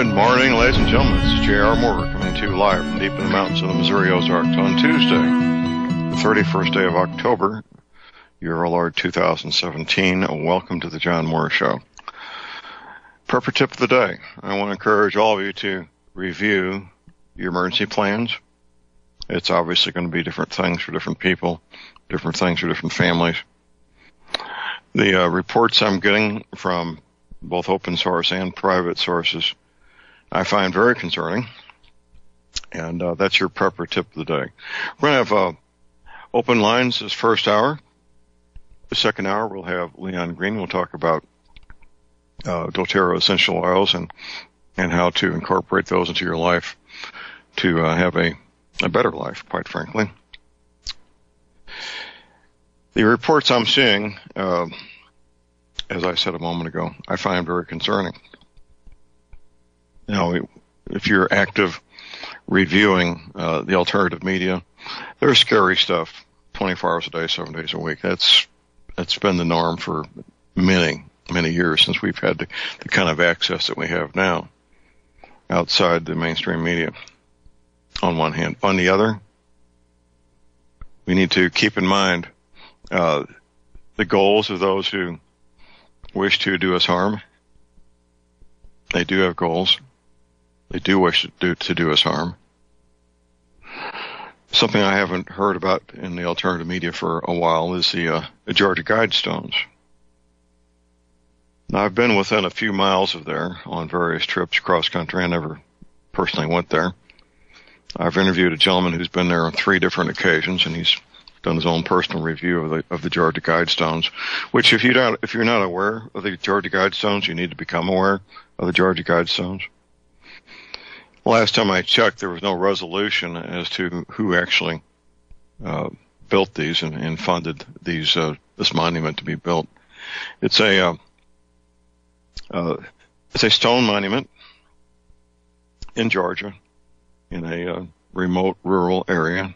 Good morning, ladies and gentlemen. This is J.R. Moore coming to you live from deep in the mountains of the Missouri Ozarks on Tuesday, the 31st day of October, year of our Lord 2017. Welcome to the John Moore Show. Prepper tip of the day. I want to encourage all of you to review your emergency plans. It's obviously going to be different things for different people, different things for different families. The reports I'm getting from both open source and private sources I find very concerning, and that's your prepper tip of the day. We're going to have open lines this first hour. The second hour we'll have Leon Green. We'll talk about doTERRA essential oils and how to incorporate those into your life to have a better life, quite frankly. The reports I'm seeing, as I said a moment ago, I find very concerning. Now, if you're active reviewing the alternative media, there's scary stuff 24 hours a day, 7 days a week. That's been the norm for many, many years since we've had the kind of access that we have now outside the mainstream media, on one hand. On the other, we need to keep in mind the goals of those who wish to do us harm. They do have goals. They do wish to do us harm. Something I haven't heard about in the alternative media for a while is the Georgia Guidestones. Now, I've been within a few miles of there on various trips cross country. I never personally went there. I've interviewed a gentleman who's been there on 3 different occasions, and he's done his own personal review of the Georgia Guidestones, which if you're not aware of the Georgia Guidestones, you need to become aware of the Georgia Guidestones. Last time I checked, there was no resolution as to who actually built these and funded these this monument to be built. It's a stone monument in Georgia, in a remote rural area,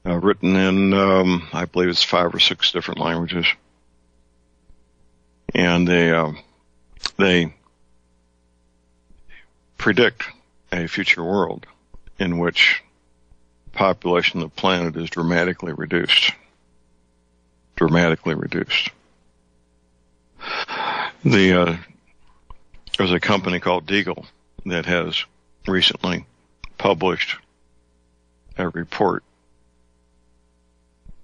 written in I believe it's 5 or 6 different languages, and they predict a future world in which population of the planet is dramatically reduced. Dramatically reduced. There's a company called Deagle that has recently published a report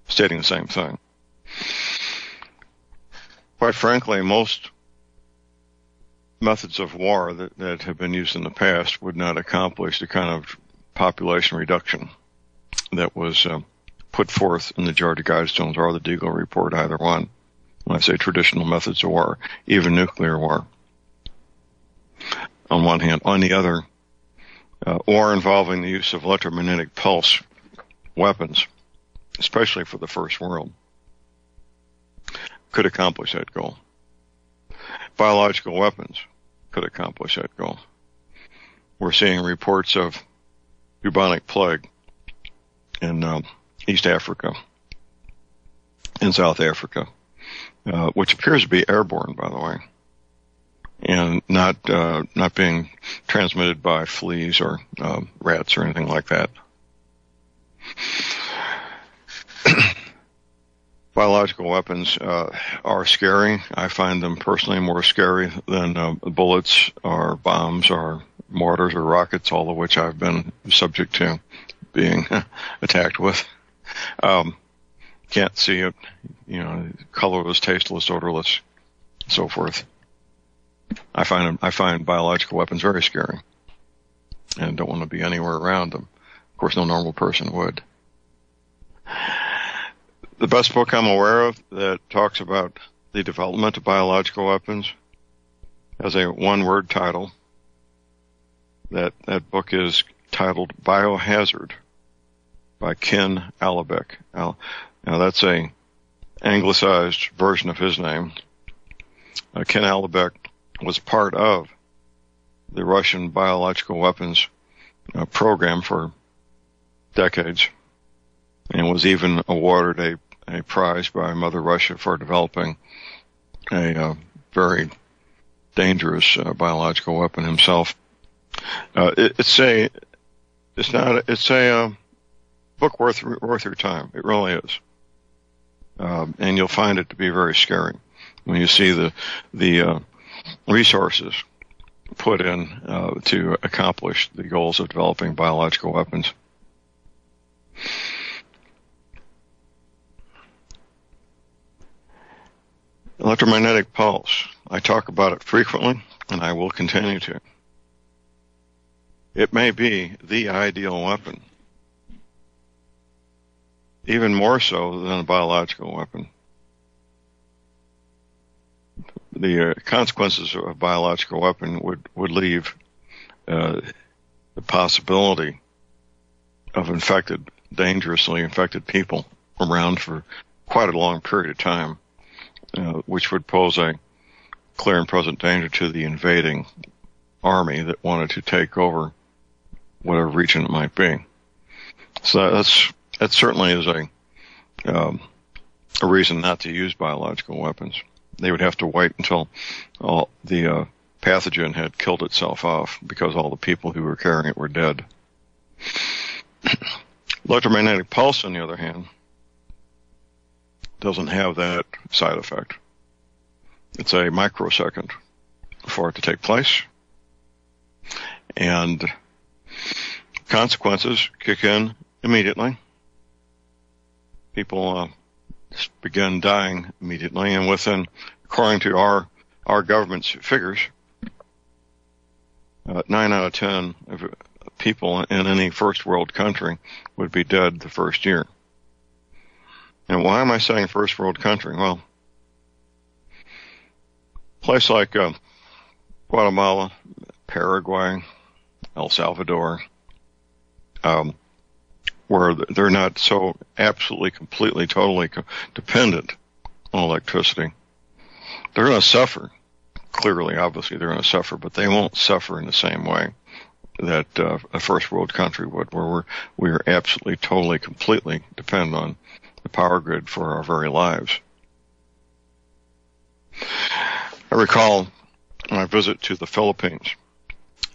stating the same thing. Quite frankly, most methods of war that have been used in the past would not accomplish the kind of population reduction that was put forth in the Georgia Guidestones or the Deagle report, either one. When I say traditional methods of war, even nuclear war, on one hand. On the other, war involving the use of electromagnetic pulse weapons, especially for the first world, could accomplish that goal. Biological weapons could accomplish that goal. We're seeing reports of bubonic plague in East Africa, in South Africa, which appears to be airborne, by the way, and not being transmitted by fleas or rats or anything like that. Biological weapons are scary. I find them personally more scary than bullets or bombs or mortars or rockets, all of which I've been subject to being attacked with. Can't see it, colorless, tasteless, odorless, so forth. I find biological weapons very scary and don't want to be anywhere around them. Of course, no normal person would. The best book I'm aware of that talks about the development of biological weapons has a one-word title. That book is titled Biohazard by Ken Alibek. Now that's a anglicized version of his name. Ken Alibek was part of the Russian biological weapons program for decades, and was even awarded a prize by Mother Russia for developing a very dangerous biological weapon himself. It's a book worth your time. It really is, and you'll find it to be very scary when you see the resources put in to accomplish the goals of developing biological weapons. Electromagnetic pulse. I talk about it frequently, and I will continue to. It may be the ideal weapon, even more so than a biological weapon. The consequences of a biological weapon would leave the possibility of dangerously infected people around for quite a long period of time, which would pose a clear and present danger to the invading army that wanted to take over whatever region it might be. So that certainly is a reason not to use biological weapons. They would have to wait until all the pathogen had killed itself off because all the people who were carrying it were dead. Electromagnetic pulse, on the other hand, doesn't have that side effect. It's a microsecond for it to take place, and consequences kick in immediately. People begin dying immediately, and according to our government's figures, 9 out of 10 of people in any first world country would be dead the first year. And why am I saying first world country? Well, a place like Guatemala, Paraguay, El Salvador, where they're not so absolutely, completely, totally dependent on electricity. They're going to suffer. Clearly, obviously, they're going to suffer, but they won't suffer in the same way that a first world country would, where we are absolutely, totally, completely dependent on the power grid for our very lives. I recall my visit to the Philippines.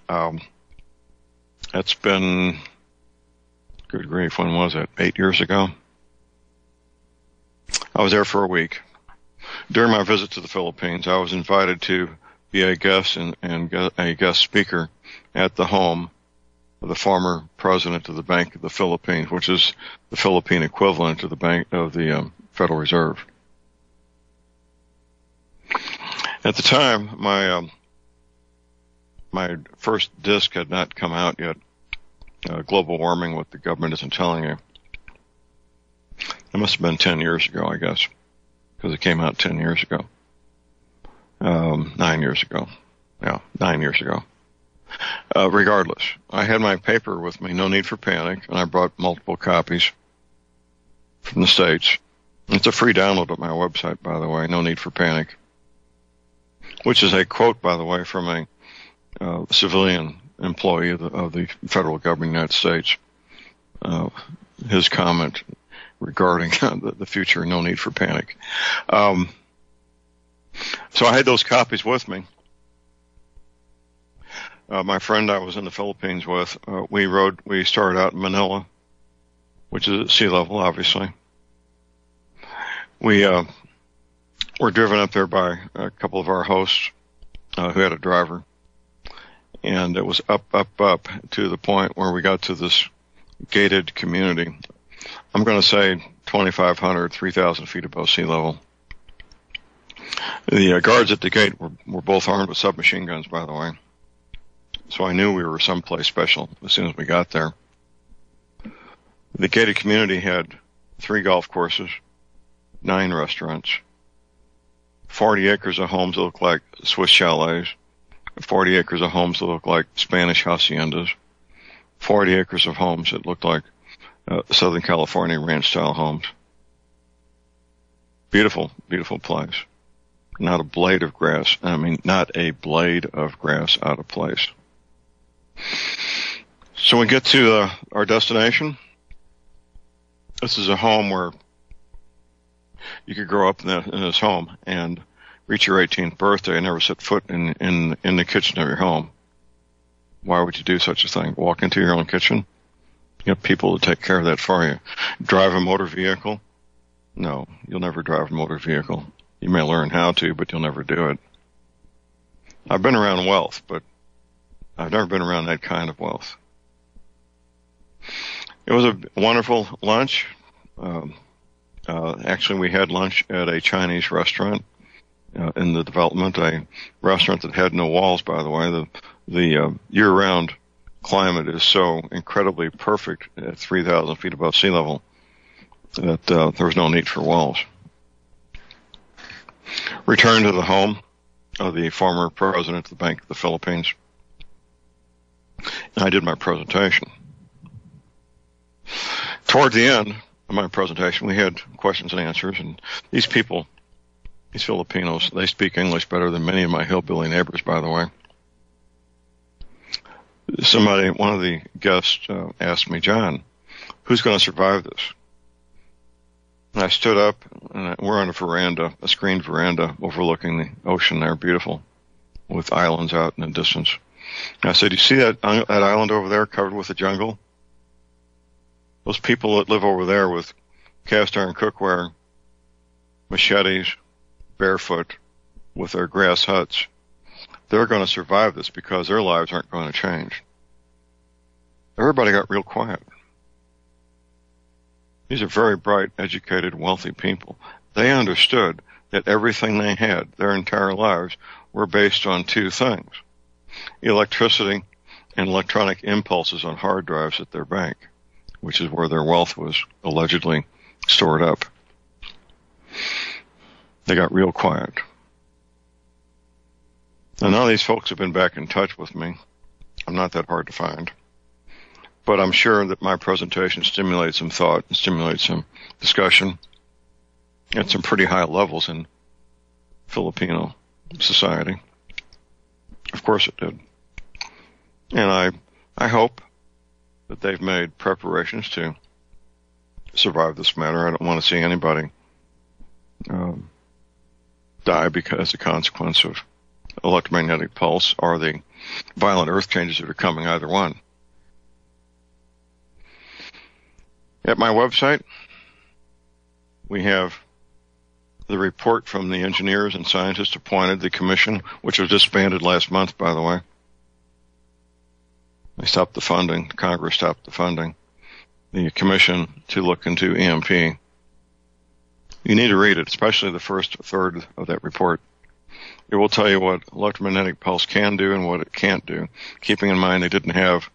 That's been, good grief, when was it? 8 years ago? I was there for a week. During my visit to the Philippines, I was invited to be a guest and a guest speaker at the home of the former president of the Bank of the Philippines, which is the Philippine equivalent to the Bank of the Federal Reserve. At the time, my first disc had not come out yet. Global warming, what the government isn't telling you. It must have been 10 years ago, I guess, because it came out 10 years ago. 9 years ago. Yeah, 9 years ago. Regardless, I had my paper with me, No Need for Panic, and I brought multiple copies from the States. It's a free download at my website, by the way, No Need for Panic, which is a quote, by the way, from a civilian employee of the federal government of the United States. His comment regarding the future, no need for panic. So I had those copies with me. My friend I was in the Philippines with, we started out in Manila, which is at sea level, obviously. We were driven up there by a couple of our hosts who had a driver. And it was up to the point where we got to this gated community. I'm going to say 2,500, 3,000 feet above sea level. The guards at the gate were both armed with submachine guns, by the way. So I knew we were someplace special as soon as we got there. The gated community had 3 golf courses, 9 restaurants, 40 acres of homes that looked like Swiss chalets, 40 acres of homes that looked like Spanish haciendas, 40 acres of homes that looked like Southern California ranch-style homes. Beautiful, beautiful place. Not a blade of grass. I mean, not a blade of grass out of place. So we get to our destination. This is a home where you could grow up in this home and reach your 18th birthday and never set foot in the kitchen of your home. Why would you do such a thing? Walk into your own kitchen? You have people to take care of that for you. Drive a motor vehicle? No, you'll never drive a motor vehicle. You may learn how to, but you'll never do it. I've been around wealth, but I've never been around that kind of wealth. It was a wonderful lunch. Actually, we had lunch at a Chinese restaurant in the development, a restaurant that had no walls, by the way. The year-round climate is so incredibly perfect at 3,000 feet above sea level that there was no need for walls. Returned to the home of the former president of the Bank of the Philippines, and I did my presentation. Toward the end of my presentation, we had questions and answers, and these people, these Filipinos, they speak English better than many of my hillbilly neighbors, by the way. One of the guests asked me, John, who's going to survive this? And I stood up, and we're on a veranda, a screened veranda overlooking the ocean there, beautiful, with islands out in the distance. And I said, you see that island over there covered with a jungle? Those people that live over there with cast iron cookware, machetes, barefoot, with their grass huts, they're going to survive this because their lives aren't going to change. Everybody got real quiet. These are very bright, educated, wealthy people. They understood that everything they had, their entire lives, were based on two things: electricity and electronic impulses on hard drives at their bank, which is where their wealth was allegedly stored up. They got real quiet. And none of these folks have been back in touch with me. I'm not that hard to find. But I'm sure that my presentation stimulated some thought and stimulated some discussion at some pretty high levels in Filipino society. Of course it did. And I hope that they've made preparations to survive this matter. I don't want to see anybody die as a consequence of electromagnetic pulse or the violent earth changes that are coming, either one. At my website, we have the report from the engineers and scientists appointed, the commission, which was disbanded last month, by the way. They stopped the funding. Congress stopped the funding. The commission to look into EMP. You need to read it, especially the first third of that report. It will tell you what electromagnetic pulse can do and what it can't do, keeping in mind they didn't have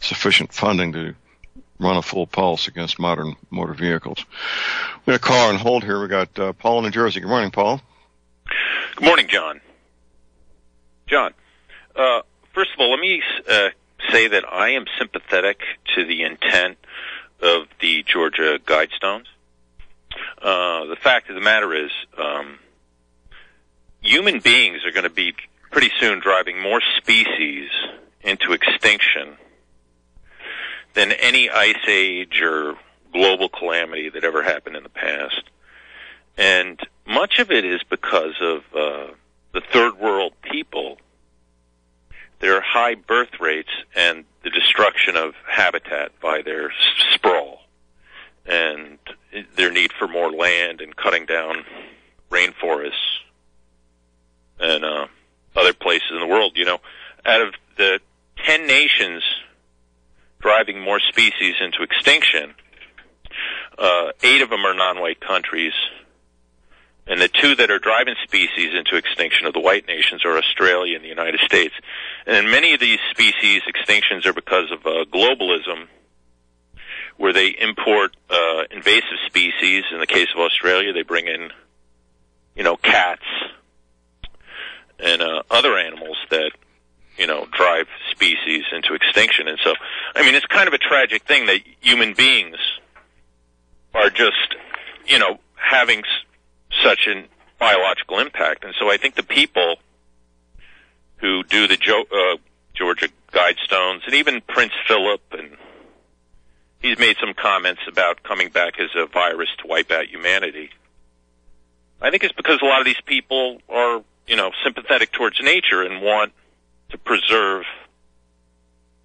sufficient funding to run a full pulse against modern motor vehicles. We got a caller on hold here. We got Paul in New Jersey. Good morning, Paul. Good morning, John. John, first of all, let me say that I am sympathetic to the intent of the Georgia Guidestones. The fact of the matter is, human beings are going to be pretty soon driving more species into extinction than any ice age or global calamity that ever happened in the past. And much of it is because of the third world people, their high birth rates, and the destruction of habitat by their sprawl, and their need for more land and cutting down rainforests and other places in the world. You know, out of the 10 nations driving more species into extinction, 8 of them are non-white countries, and the 2 that are driving species into extinction of the white nations are Australia and the United States. And many of these species extinctions are because of globalism, where they import invasive species. In the case of Australia, they bring in, cats and other animals that drive species into extinction. And so, it's kind of a tragic thing that human beings are just, having such a biological impact. And so I think the people who do the Georgia Guidestones, and even Prince Philip, and he's made some comments about coming back as a virus to wipe out humanity. I think it's because a lot of these people are sympathetic towards nature and want to preserve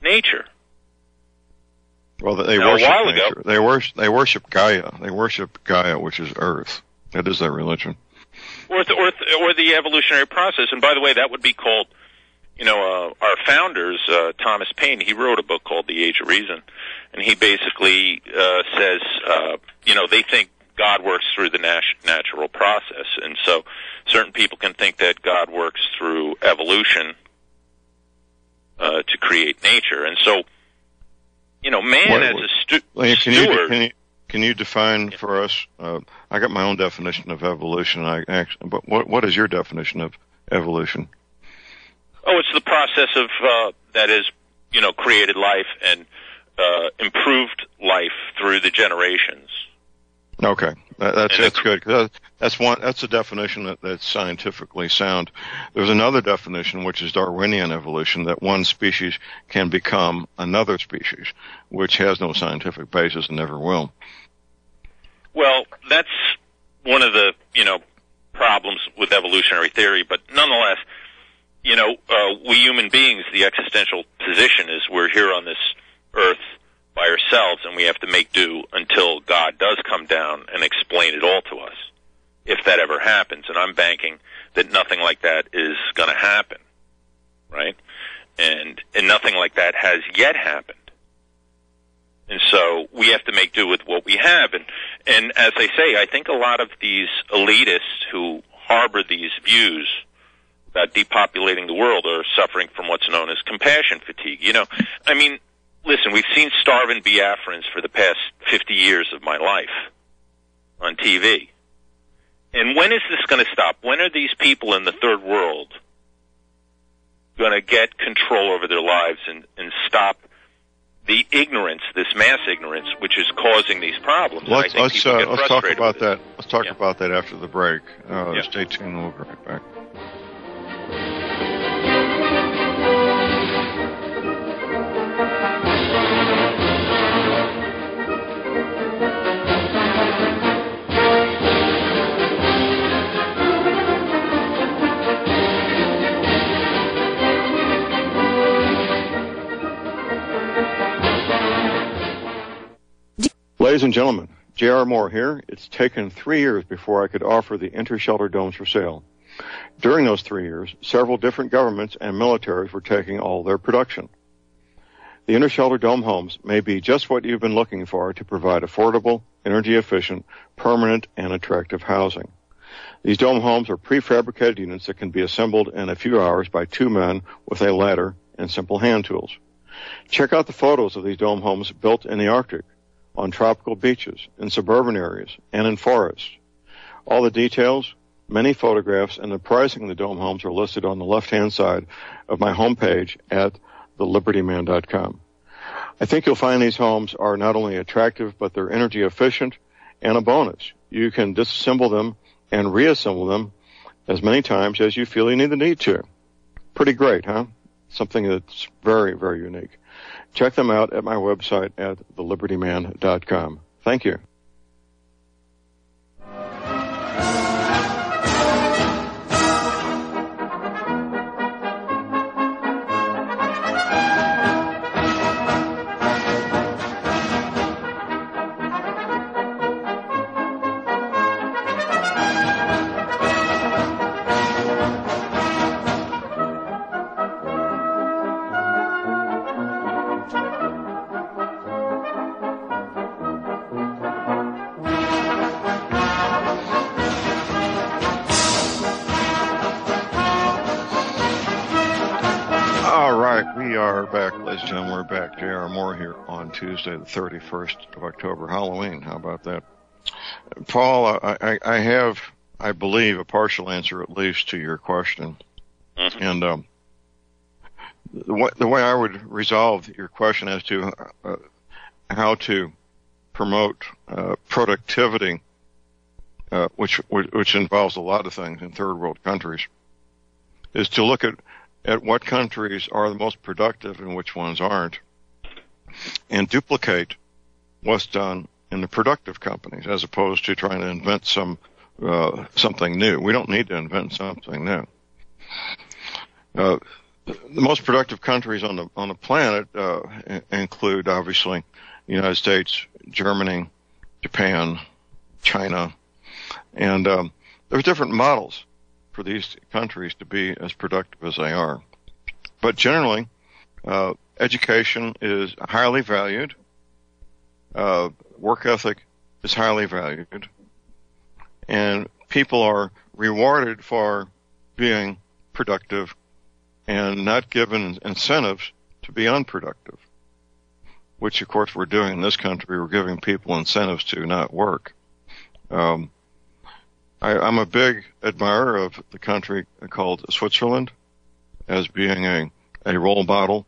nature. Well, they now, worship a while nature. ago, They worship Gaia. They worship Gaia, which is Earth. That is their religion. Or the evolutionary process. And by the way, that would be called, our founders, Thomas Paine, he wrote a book called The Age of Reason, and he basically says, they think God works through the natural process, and so certain people can think that God works through evolution to create nature, and so, man as a steward. Can you define for us? I got my own definition of evolution. But what is your definition of evolution? Oh, it's the process of that is, created life and improved life through the generations. Okay, that's good. That's a definition that's scientifically sound. There's another definition, which is Darwinian evolution, that one species can become another species, which has no scientific basis and never will. Well, that's one of the problems with evolutionary theory, but nonetheless, we human beings, the existential position is we're here on this earth by ourselves, and we have to make do until God does come down and explain it all to us, if that ever happens. And I'm banking that nothing like that is going to happen, right? And nothing like that has yet happened. And so we have to make do with what we have. And as I say, I think a lot of these elitists who harbor these views about depopulating the world are suffering from what's known as compassion fatigue. Listen, we've seen starving Biafrans for the past 50 years of my life on TV. And when is this going to stop? When are these people in the third world going to get control over their lives and stop the ignorance, this mass ignorance, which is causing these problems? Let's talk about that. Let's talk about that after the break. Stay tuned. We'll be right back. Ladies and gentlemen, J.R. Moore here. It's taken 3 years before I could offer the inter-shelter domes for sale. During those 3 years, several different governments and militaries were taking all their production. The inter-shelter dome homes may be just what you've been looking for to provide affordable, energy-efficient, permanent, and attractive housing. These dome homes are prefabricated units that can be assembled in a few hours by 2 men with a ladder and simple hand tools. Check out the photos of these dome homes built in the Arctic, on tropical beaches, in suburban areas, and in forests. All the details, many photographs, and the pricing of the dome homes are listed on the left-hand side of my homepage at thelibertyman.com. I think you'll find these homes are not only attractive, but they're energy efficient, and a bonus. You can disassemble them and reassemble them as many times as you feel you need to. Pretty great, huh? Something that's very, very unique. Check them out at my website at thelibertyman.com. Thank you. We're back. J.R. Moore here on Tuesday, the 31st of October, Halloween. How about that? Paul, I have, I believe, a partial answer at least to your question. Mm-hmm. And the way I would resolve your question as to how to promote productivity, which involves a lot of things in third world countries, is to look at what countries are the most productive and which ones aren't, and duplicate what's done in the productive companies as opposed to trying to invent something new. We don't need to invent something new. The most productive countries on the planet include, obviously, the United States, Germany, Japan, China, and there's different models for these countries to be as productive as they are. But generally, education is highly valued. Work ethic is highly valued. And people are rewarded for being productive and not given incentives to be unproductive, which, of course, we're doing in this country. We're giving people incentives to not work. I'm a big admirer of the country called Switzerland as being a role model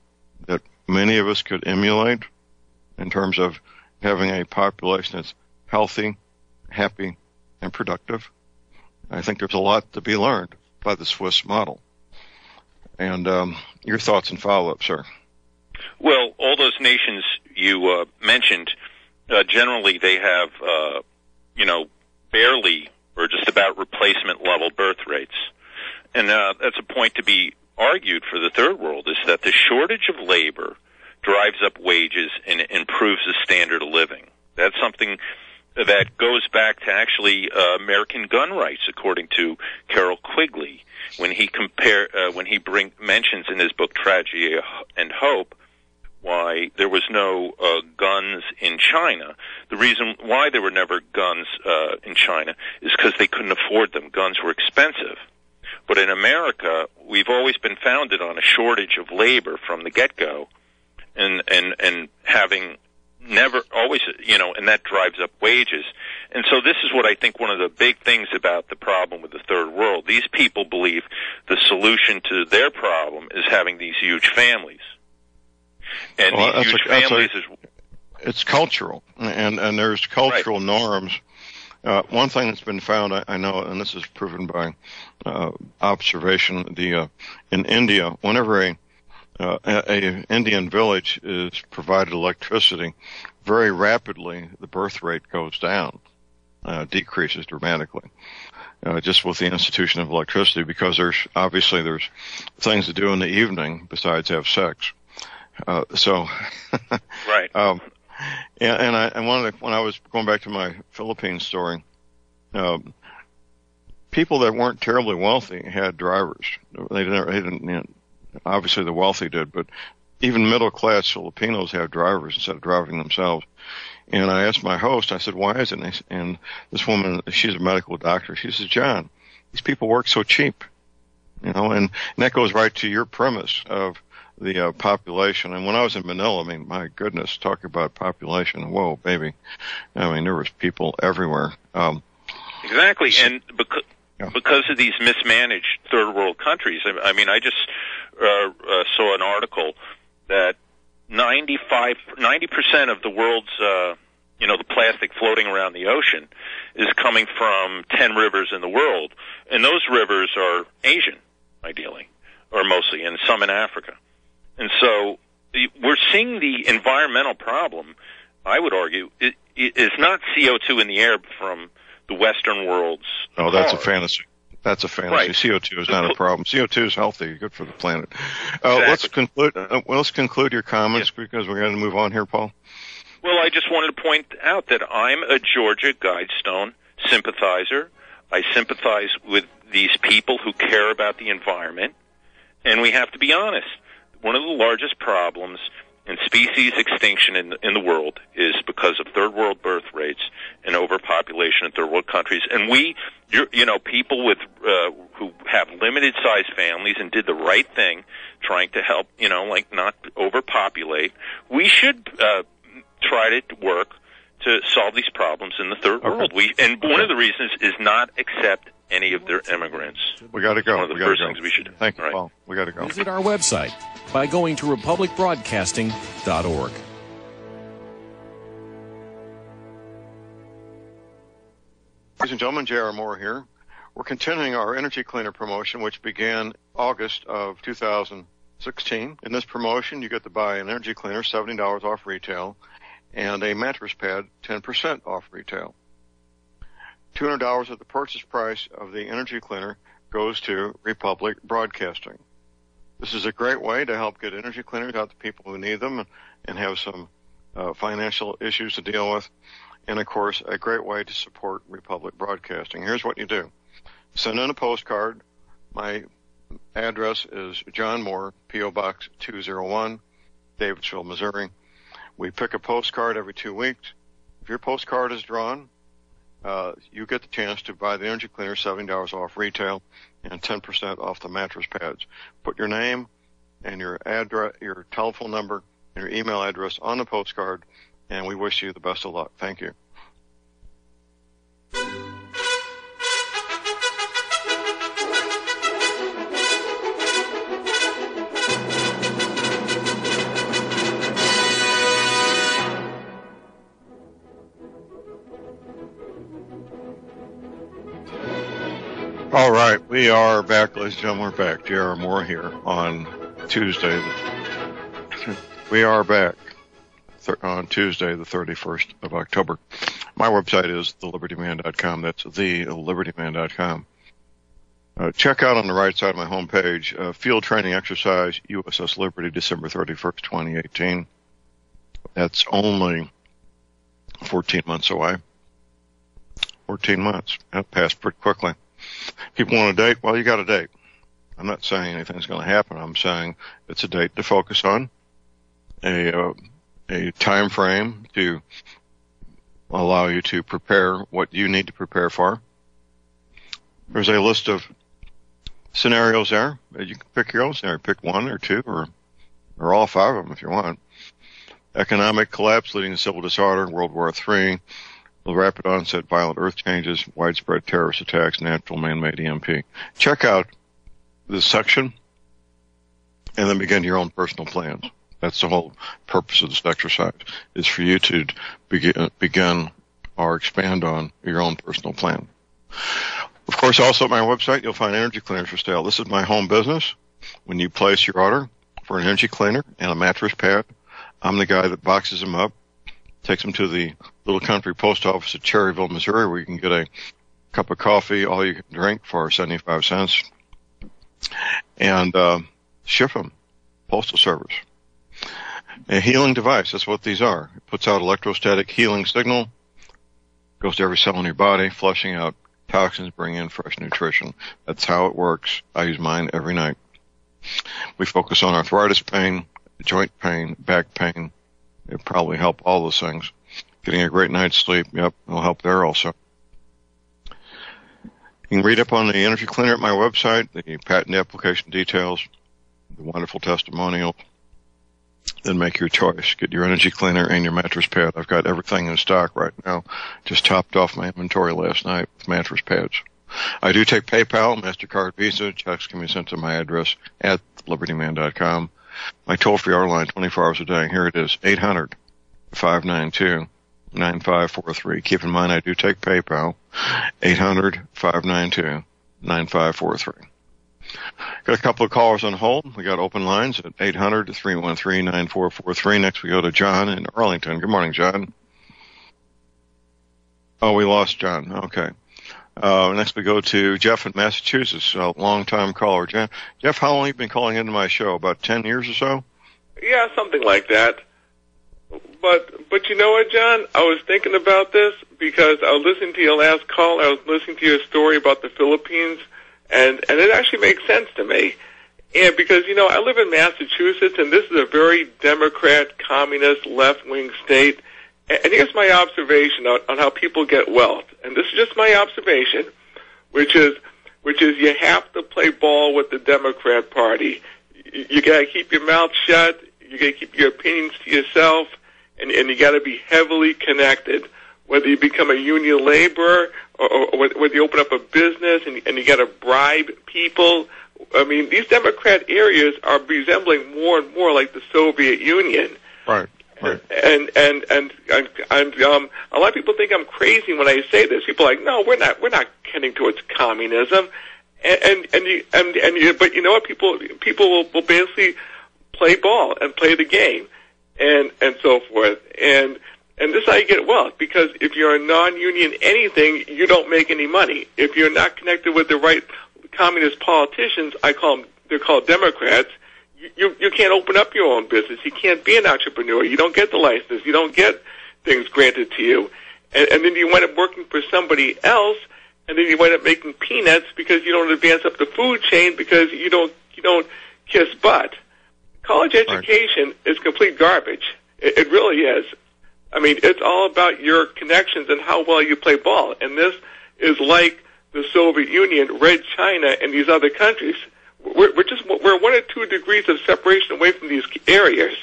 that many of us could emulate in terms of having a population that's healthy, happy, and productive. I think there's a lot to be learned by the Swiss model. And your thoughts and follow-up, sir? Well, all those nations you mentioned, generally they have, barely or just about replacement level birth rates. And that's a point to be argued for the third world, is that the shortage of labor drives up wages and improves the standard of living. That's something that goes back to actually American gun rights, according to Carroll Quigley, when he mentions in his book Tragedy and Hope why there was no guns in China. The reason why there were never guns in China is because they couldn't afford them. Guns were expensive. But in America, we've always been founded on a shortage of labor from the get-go, and having never always, and that drives up wages. And so this is what I think one of the big things about the problem with the third world. These people believe the solution to their problem is having these huge families. And these huge families is... It's cultural, and there's cultural norms. One thing that's been found, I know, and this is proven by observation, in India, whenever a Indian village is provided electricity, very rapidly the birth rate goes down, decreases dramatically, just with the institution of electricity, because there's things to do in the evening besides have sex. Right. And I wanted when I was going back to my Philippines story, people that weren't terribly wealthy had drivers. They didn't obviously the wealthy did, but even middle-class Filipinos have drivers instead of driving themselves. And I asked my host, I said, why is it? And this woman, she's a medical doctor, she says, John, these people work so cheap, and that goes right to your premise of the population. And when I was in Manila, my goodness, talk about population. Whoa, baby. There was people everywhere. Exactly. And because of these mismanaged third world countries, I just saw an article that 90% of the world's, the plastic floating around the ocean is coming from 10 rivers in the world. And those rivers are Asian, ideally, or mostly, and some in Africa. And so we're seeing the environmental problem, I would argue, is not CO2 in the air from the Western world's cars. That's a fantasy. That's a fantasy. Right. CO2 is not a problem. CO2 is healthy, good for the planet. Exactly. Let's conclude your comments because we're going to move on here, Paul. Well, I just wanted to point out that I'm a Georgia Guidestone sympathizer. I sympathize with these people who care about the environment, and we have to be honest. One of the largest problems in species extinction in the world is because of third world birth rates and overpopulation in third world countries. And people with who have limited sized families and did the right thing, trying to help, not overpopulate. We should try to work to solve these problems in the third world. One of the reasons is not accept any of their immigrants. We got to go. One of the first things we should do. Thank you, Paul. We got to go. Visit our website by going to republicbroadcasting.org. Ladies and gentlemen, J.R. Moore here. We're continuing our energy cleaner promotion, which began August of 2016. In this promotion, you get to buy an energy cleaner, $70 off retail, and a mattress pad, 10% off retail. $200 at the purchase price of the energy cleaner goes to Republic Broadcasting. This is a great way to help get energy cleaners out to people who need them and have some financial issues to deal with. And, of course, a great way to support Republic Broadcasting. Here's what you do. Send in a postcard. My address is John Moore, P.O. Box 201, Davidsville, Missouri. We pick a postcard every 2 weeks. If your postcard is drawn, you get the chance to buy the energy cleaner, $70 off retail, and 10% off the mattress pads. Put your name and your address, your telephone number, and your email address on the postcard, and we wish you the best of luck. Thank you. All right, we are back, ladies and gentlemen. We're back. J.R. Moore here on Tuesday. We are back on Tuesday, the 31st of October. My website is thelibertyman.com. That's thelibertyman.com. Check out on the right side of my homepage, Field Training Exercise, USS Liberty, December 31st, 2018. That's only 14 months away. 14 months. That passed pretty quickly. People want a date? Well, you got a date. I'm not saying anything's going to happen. I'm saying it's a date to focus on, a time frame to allow you to prepare what you need to prepare for. There's a list of scenarios there. You can pick your own scenario. Pick one or two or all five of them if you want. Economic collapse leading to civil disorder, World War III, the rapid onset violent earth changes, widespread terrorist attacks, natural man-made EMP. Check out this section and then begin your own personal plans. That's the whole purpose of this exercise, is for you to begin or expand on your own personal plan. Of course, also at my website, you'll find energy cleaners for sale. This is my home business. When you place your order for an energy cleaner and a mattress pad, I'm the guy that boxes them up, takes them to the little country post office at Cherryville, Missouri, where you can get a cup of coffee, all you can drink, for 75 cents, and ship them. Postal service. A healing device, that's what these are. It puts out electrostatic healing signal, goes to every cell in your body, flushing out toxins, bringing in fresh nutrition. That's how it works. I use mine every night. We focus on arthritis pain, joint pain, back pain. It'll probably help all those things. Getting a great night's sleep, yep, it'll help there also. You can read up on the energy cleaner at my website, the patent application details, the wonderful testimonial. Then make your choice. Get your energy cleaner and your mattress pad. I've got everything in stock right now. Just topped off my inventory last night with mattress pads. I do take PayPal, MasterCard, Visa. Checks can be sent to my address at libertyman.com. My toll-free hour line, 24 hours a day. Here it is, 800-592-9543. Keep in mind, I do take PayPal, 800-592-9543. Got a couple of callers on hold. We got open lines at 800-313-9443. Next, we go to John in Arlington. Good morning, John. Oh, we lost John. Okay. Next, we go to Jeff in Massachusetts, a long-time caller. Jeff, how long have you been calling into my show? About 10 years or so? Yeah, something like that. But you know what, John? I was thinking about this because I was listening to your last call. I was listening to your story about the Philippines, and it actually makes sense to me. And because, you know, I live in Massachusetts, and this is a very Democrat, communist, left-wing state. And here's my observation on how people get wealth. And this is just my observation, which is you have to play ball with the Democrat Party. You got to keep your mouth shut. You got to keep your opinions to yourself, and you got to be heavily connected. Whether you become a union laborer or whether you open up a business and you got to bribe people. I mean, these Democrat areas are resembling more and more like the Soviet Union. Right. Right. And a lot of people think I'm crazy when I say this. People are like, no, we're not heading towards communism. But you know what? People will basically play ball and play the game, and so forth. And this is how you get wealth, because if you're a non-union anything, you don't make any money. If you're not connected with the right communist politicians, they're called Democrats. You can't open up your own business. You can't be an entrepreneur. You don't get the license. You don't get things granted to you. And then you wind up working for somebody else, and then you wind up making peanuts because you don't advance up the food chain because you don't kiss butt. College education is complete garbage. It really is. I mean, it's all about your connections and how well you play ball. And this is like the Soviet Union, Red China, and these other countries. We're 1 or 2 degrees of separation away from these areas.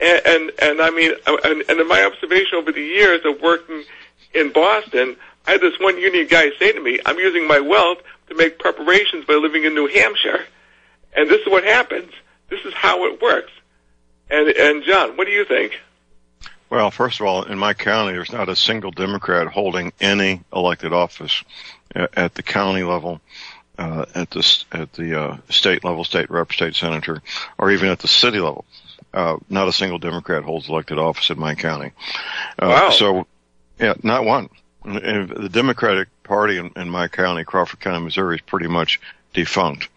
And I mean, and in my observation over the years of working in Boston, I had this one union guy say to me, I'm using my wealth to make preparations by living in New Hampshire. And this is what happens. This is how it works. And John, what do you think? Well, first of all, in my county, there's not a single Democrat holding any elected office at the county level, at the state level, state rep, state senator, or even at the city level. Not a single Democrat holds elected office in my county. Wow. So, yeah, not one. And the Democratic Party in my county, Crawford County, Missouri, is pretty much defunct.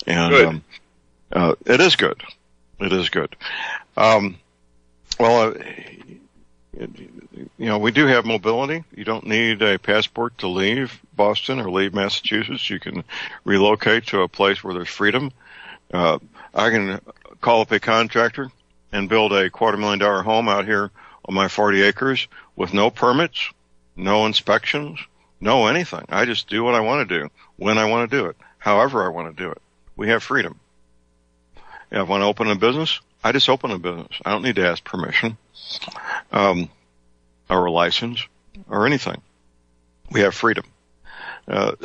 And it is good. It is good. We do have mobility. You don't need a passport to leave Boston or leave Massachusetts. You can relocate to a place where there's freedom. I can call up a contractor and build a $250,000 home out here on my 40 acres with no permits, no inspections, no anything. I just do what I want to do, when I want to do it, however I want to do it. We have freedom. If I want to open a business, I just open a business. I don't need to ask permission, or a license, or anything. We have freedom.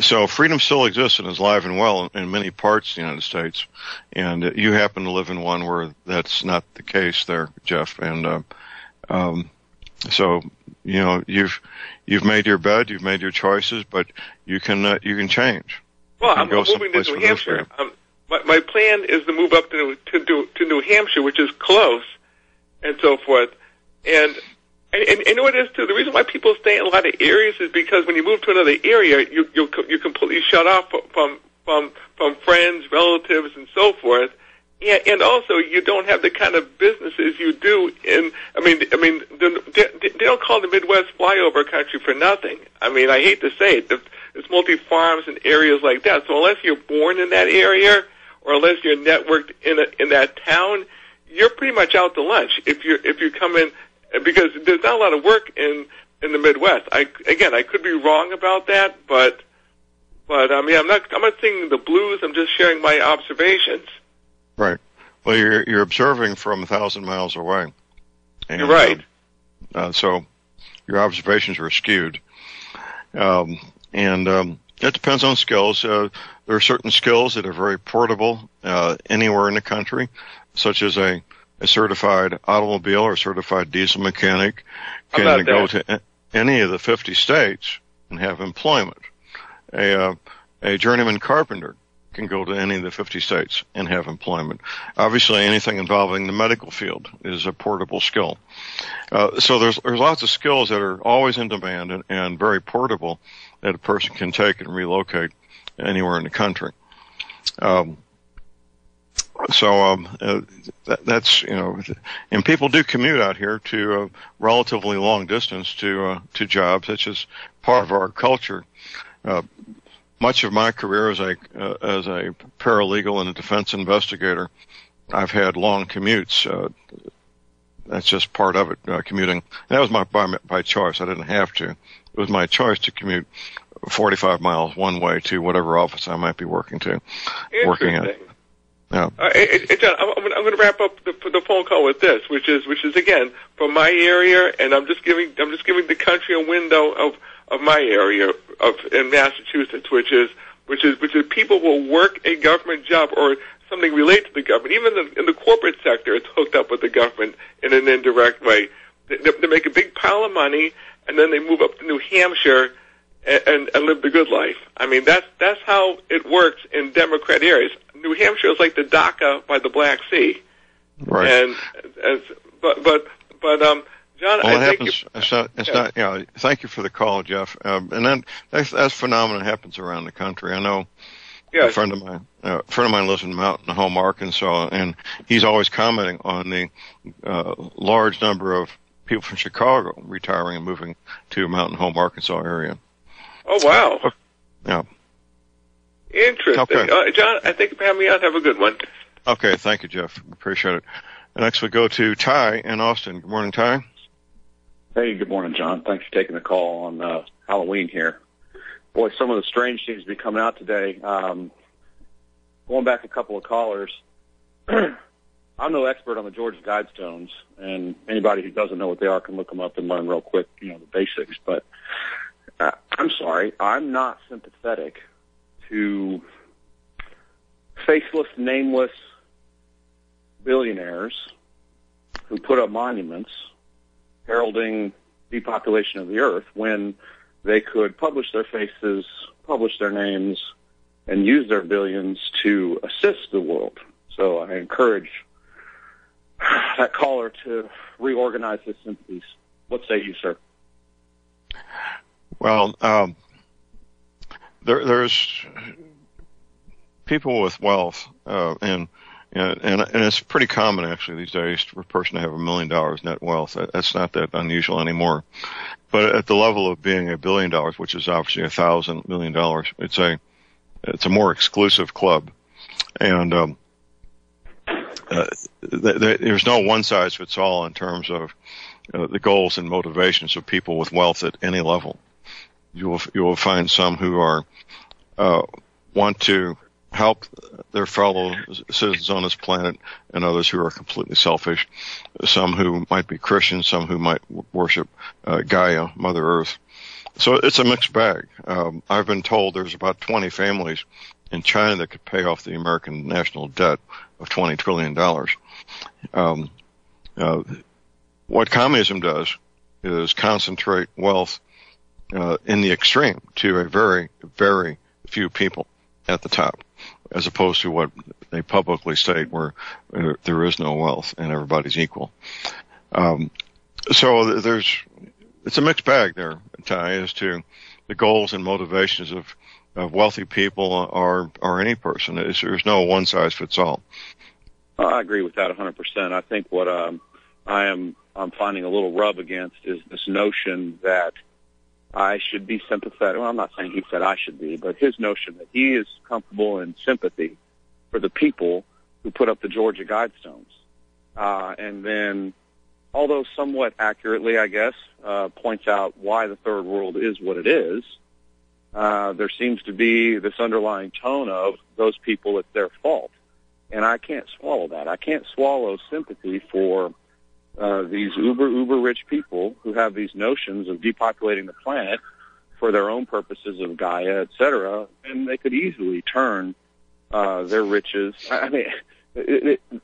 So freedom still exists and is alive and well in many parts of the United States. And you happen to live in one where that's not the case there, Jeff. And so you've made your bed, you've made your choices, but you can change. Well, I'm moving to New Hampshire. My plan is to move up to New Hampshire, which is close, and so forth. And you know what it is too? The reason why people stay in a lot of areas is because when you move to another area, you're completely shut off from friends, relatives, and so forth. And also, you don't have the kind of businesses you do in. They don't call the Midwest flyover country for nothing. I mean, I hate to say it. It's multi-farms and areas like that. So unless you're born in that area, or unless you're networked in that town, you're pretty much out to lunch if you come in, because there's not a lot of work in the Midwest. I could be wrong about that, but I mean, I'm not singing the blues. I'm just sharing my observations. Right. Well, you're observing from 1,000 miles away. And, you're right. So your observations are skewed. It depends on skills. There are certain skills that are very portable anywhere in the country, such as a certified automobile or certified diesel mechanic can go to any of the 50 states and have employment. A journeyman carpenter can go to any of the 50 states and have employment. Obviously, anything involving the medical field is a portable skill. So there's lots of skills that are always in demand and very portable that a person can take and relocate anywhere in the country. That's, and people do commute out here to a relatively long distance to jobs. That's just part of our culture. Much of my career as a paralegal and a defense investigator, I've had long commutes. That's just part of it, commuting. And that was by choice. I didn't have to. It was my choice to commute 45 miles one way to whatever office I might be working at. Yeah. John, I'm going to wrap up the phone call with this, which is again from my area, and I'm just giving the country a window of my area in Massachusetts, which is people will work a government job or something related to the government. Even in the corporate sector, it's hooked up with the government in an indirect way. They make a big pile of money, and then they move up to New Hampshire and live the good life. I mean, that's how it works in Democrat areas. New Hampshire is like the Dhaka by the Black Sea. Right. John, well, it happens. It's not. Thank you for the call, Jeff. And then that phenomenon happens around the country. I know Yes. A friend of mine lives in Mountain Home, Arkansas, and he's always commenting on the large number of people from Chicago retiring and moving to Mountain Home, Arkansas area. Oh, wow. Yeah. Interesting. Okay. John, I think you have me on. Have a good one. Okay, thank you, Jeff. Appreciate it. Next we go to Ty in Austin. Good morning, Ty. Hey, good morning, John. Thanks for taking the call on Halloween here. Boy, some of the strange things be coming out today. Going back a couple of callers, I'm no expert on the Georgia Guidestones, and anybody who doesn't know what they are can look them up and learn real quick, the basics. But I'm sorry, I'm not sympathetic to faceless, nameless billionaires who put up monuments heralding depopulation of the earth when they could publish their faces, publish their names, and use their billions to assist the world. So I encourage that caller to reorganize his sympathies. What say you, sir? Well, there's people with wealth, and it's pretty common actually these days for a person to have $1 million net wealth. That's not that unusual anymore. But at the level of being $1 billion, which is obviously $1,000 million, it's a more exclusive club, and there's no one size fits all in terms of the goals and motivations of people with wealth at any level. You will find some who are want to help their fellow citizens on this planet, and others who are completely selfish. Some who might be Christians, some who might worship Gaia, Mother Earth. So it's a mixed bag. I've been told there's about 20 families in China that could pay off the American national debt of $20 trillion. What communism does is concentrate wealth in the extreme to a very, very few people at the top, as opposed to what they publicly state where there is no wealth and everybody's equal. So it's a mixed bag there, Ty, as to the goals and motivations of wealthy people or any person. There's no one size fits all. I agree with that 100%. I think what I'm finding a little rub against is this notion that I should be sympathetic. Well, I'm not saying he said I should be, but his notion that he is comfortable in sympathy for the people who put up the Georgia Guidestones. And then, although somewhat accurately, I guess, points out why the third world is what it is, there seems to be this underlying tone of those people, it's their fault. And I can't swallow that. I can't swallow sympathy for these uber rich people who have these notions of depopulating the planet for their own purposes of Gaia, et cetera, and they could easily turn their riches. I mean,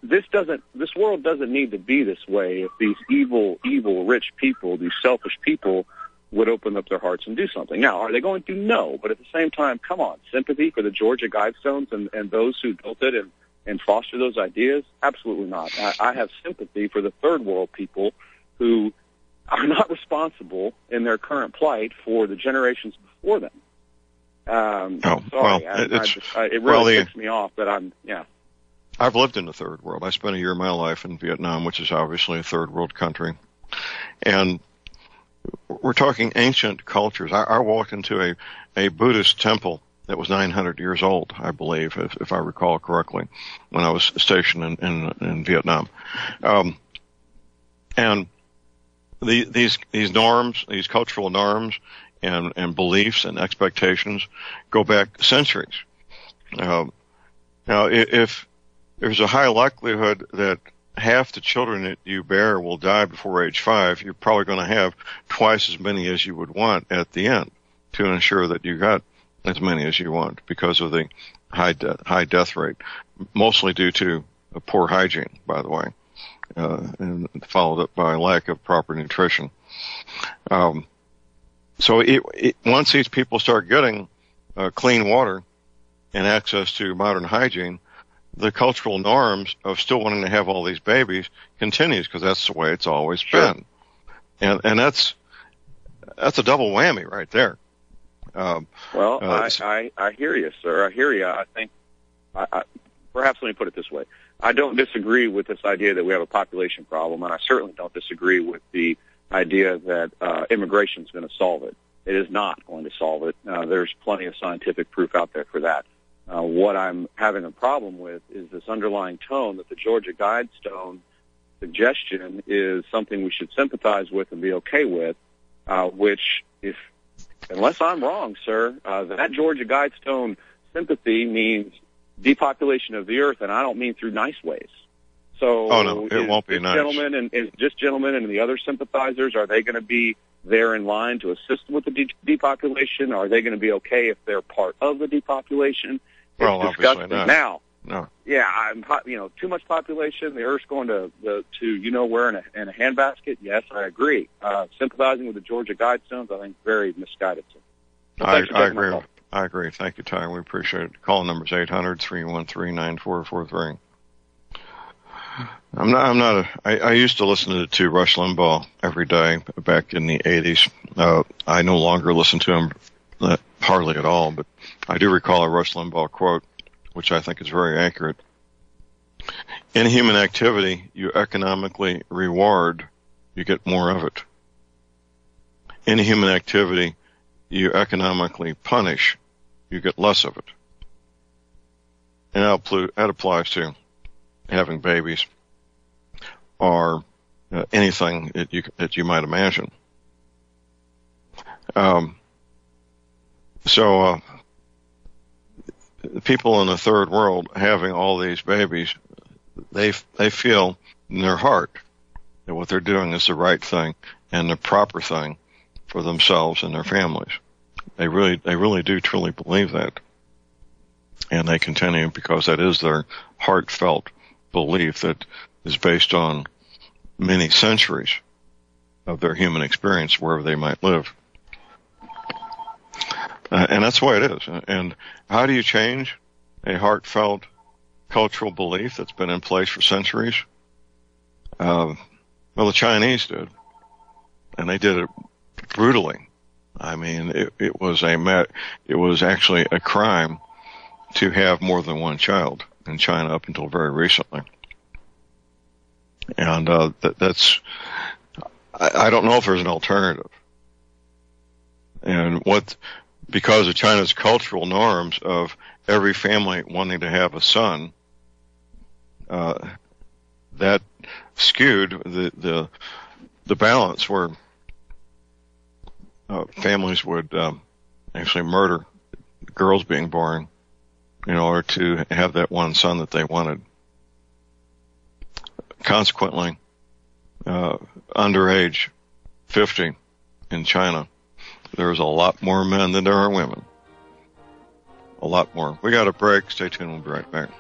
this world doesn't need to be this way if these evil rich people, these selfish people, would open up their hearts and do something. Now, are they going to? No, but at the same time, come on, sympathy for the Georgia Guidestones and those who built it and foster those ideas? Absolutely not. I have sympathy for the third world people who are not responsible in their current plight for the generations before them. Sorry, it really ticks me off that I've lived in the third world. I spent a year of my life in Vietnam, which is obviously a third world country. And we're talking ancient cultures. I walked into a Buddhist temple that was 900 years old, I believe, if I recall correctly, when I was stationed in Vietnam. And these norms, these cultural norms and beliefs and expectations go back centuries. Now, if there's a high likelihood that half the children that you bear will die before age 5, you're probably going to have twice as many as you would want at the end to ensure that you got as many as you want because of the high death rate, mostly due to poor hygiene, by the way, and followed up by lack of proper nutrition. So once these people start getting clean water and access to modern hygiene, the cultural norms of still wanting to have all these babies continues because that's the way it's always been. And that's a double whammy right there. I hear you, sir. I hear you. I think, perhaps let me put it this way. I don't disagree with this idea that we have a population problem, and I certainly don't disagree with the idea that immigration is going to solve it. It is not going to solve it. There's plenty of scientific proof out there for that. What I'm having a problem with is this underlying tone that the Georgia Guidestone suggestion is something we should sympathize with and be okay with, which, unless I'm wrong, sir, that Georgia Guidestone sympathy means depopulation of the earth, and I don't mean through nice ways. So, it won't be nice. Gentlemen and the other sympathizers, are they going to be there in line to assist with the depopulation? Are they going to be okay if they're part of the depopulation? Well, obviously not. Now, no. Yeah, too much population, the Earth's going to where in a handbasket. Yes, I agree. Sympathizing with the Georgia Guidestones, I think, very misguided. I agree. I agree. Thank you, Ty. We appreciate it. Call number's 800-313-9443. I used to listen to Rush Limbaugh every day back in the 80s. I no longer listen to him hardly at all, but I do recall a Rush Limbaugh quote, which I think is very accurate. In human activity, you economically reward, you get more of it. In human activity, you economically punish, you get less of it. And that applies to having babies or anything that you might imagine. So people in the third world having all these babies, they feel in their heart that what they're doing is the right thing and the proper thing for themselves and their families. They really do truly believe that. And they continue because that is their heartfelt belief that is based on many centuries of their human experience wherever they might live. And that's the way it is. And how do you change a heartfelt cultural belief that's been in place for centuries? Well, the Chinese did. And they did it brutally. I mean, it was actually a crime to have more than one child in China up until very recently. And I don't know if there's an alternative. And because of China's cultural norms of every family wanting to have a son, that skewed the balance where families would actually murder girls being born in order to have that one son that they wanted. Consequently, under age 50 in China, there's a lot more men than there are women. A lot more. We got a break. Stay tuned. We'll be right back.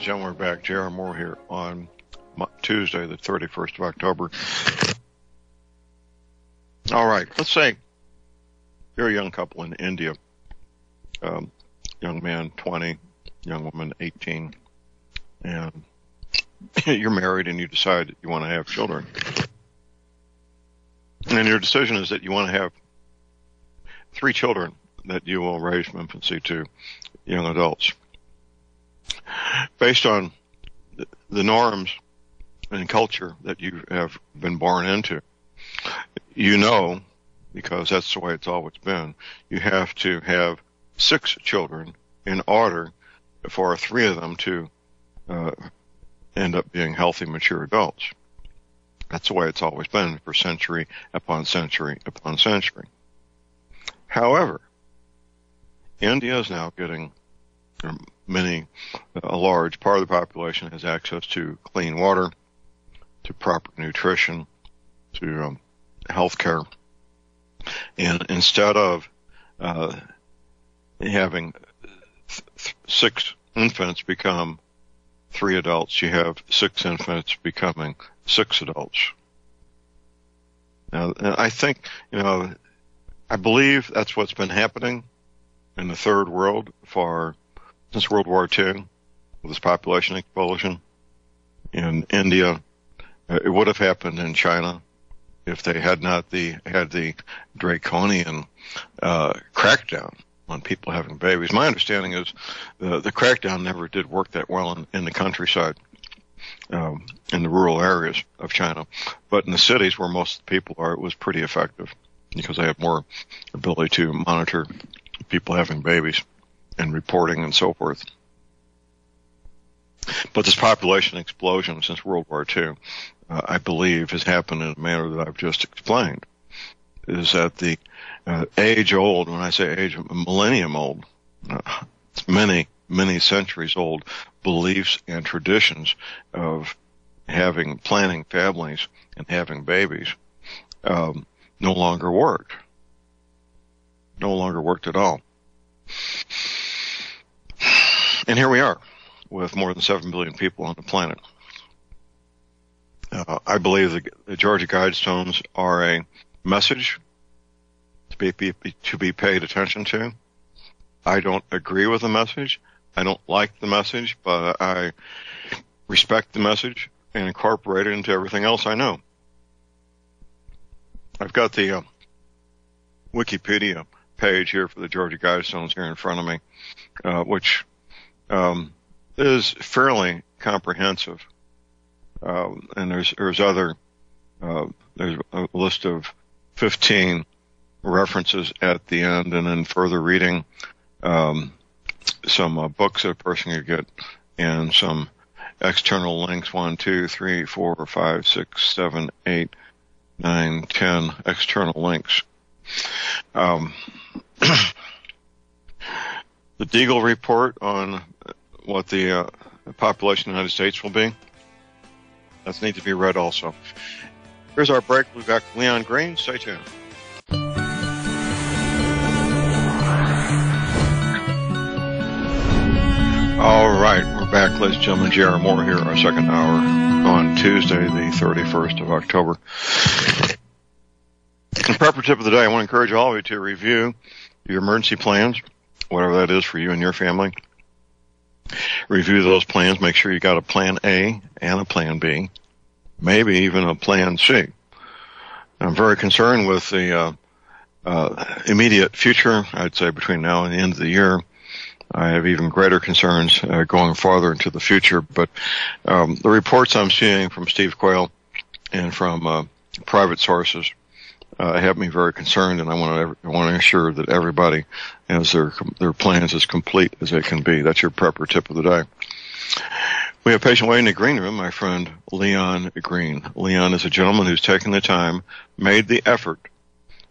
Gentlemen, we're back. J.R. Moore here on Tuesday, the 31st of October. All right, let's say you're a young couple in India. Young man, 20, young woman, 18, and you're married and you decide that you want to have children. And your decision is that you want to have 3 children that you will raise from infancy to young adults. Based on the norms and culture that you have been born into, you know, because that's the way it's always been, you have to have 6 children in order for 3 of them to end up being healthy, mature adults. That's the way it's always been for century upon century upon century. However, India is now getting a large part of the population has access to clean water, to proper nutrition, to health care. And instead of having 6 infants become 3 adults, you have 6 infants becoming 6 adults. Now, I think, I believe that's what's been happening in the third world since World War II, with this population explosion. In India, it would have happened in China if they had not had the draconian crackdown on people having babies. My understanding is the crackdown never did work that well in the countryside, in the rural areas of China. But in the cities where most of the people are, it was pretty effective because they have more ability to monitor people having babies and reporting and so forth. But this population explosion since World War II, I believe, has happened in a manner that I've just explained, is that the age-old, when I say age, millennium-old, it's many, many centuries old beliefs and traditions of planning families and having babies no longer worked. No longer worked at all. And here we are, with more than 7 billion people on the planet. I believe the Georgia Guidestones are a message to be paid attention to. I don't agree with the message. I don't like the message, but I respect the message and incorporate it into everything else I know. I've got the Wikipedia page here for the Georgia Guidestones here in front of me, which is fairly comprehensive. And there's a list of 15 references at the end, and then further reading, some books that a person could get, and some external links, 1, 2, 3, 4, 5, 6, 7, 8, 9, 10 external links. The Deagle report on what the population of the United States will be, that's need to be read also. Here's our break. We'll be back with Leon Green. Stay tuned. All right, we're back, ladies and gentlemen. J.R. Moore here, our second hour on Tuesday, the 31st of October. The proper tip of the day, I want to encourage all of you to review your emergency plans, whatever that is for you and your family. Review those plans. Make sure you got a plan A and a plan B, maybe even a plan C. I'm very concerned with the immediate future. I'd say between now and the end of the year. I have even greater concerns going farther into the future. But the reports I'm seeing from Steve Quayle and from private sources have me very concerned, and I want to ensure that everybody has their plans as complete as they can be. That's your prepper tip of the day. We have a patient waiting in the green room, my friend Leon Green. Leon is a gentleman who's taken the time, made the effort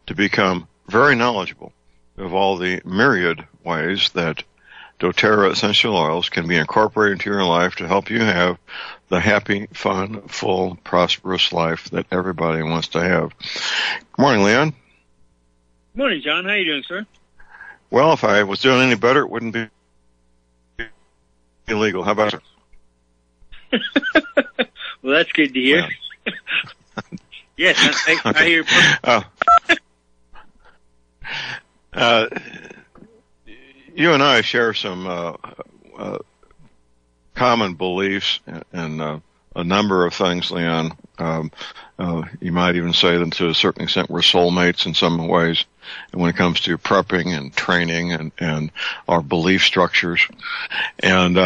to become very knowledgeable of all the myriad ways that doTERRA essential oils can be incorporated into your life to help you have the happy, fun, full, prosperous life that everybody wants to have. Good morning, Leon. Good morning, John. How you doing, sir? Well, if I was doing any better, it wouldn't be illegal. How about it? Well, that's good to hear. Well. Yes, I hear. You and I share some common beliefs and a number of things, Leon. You might even say that to a certain extent we're soulmates in some ways. And when it comes to prepping and training and our belief structures, and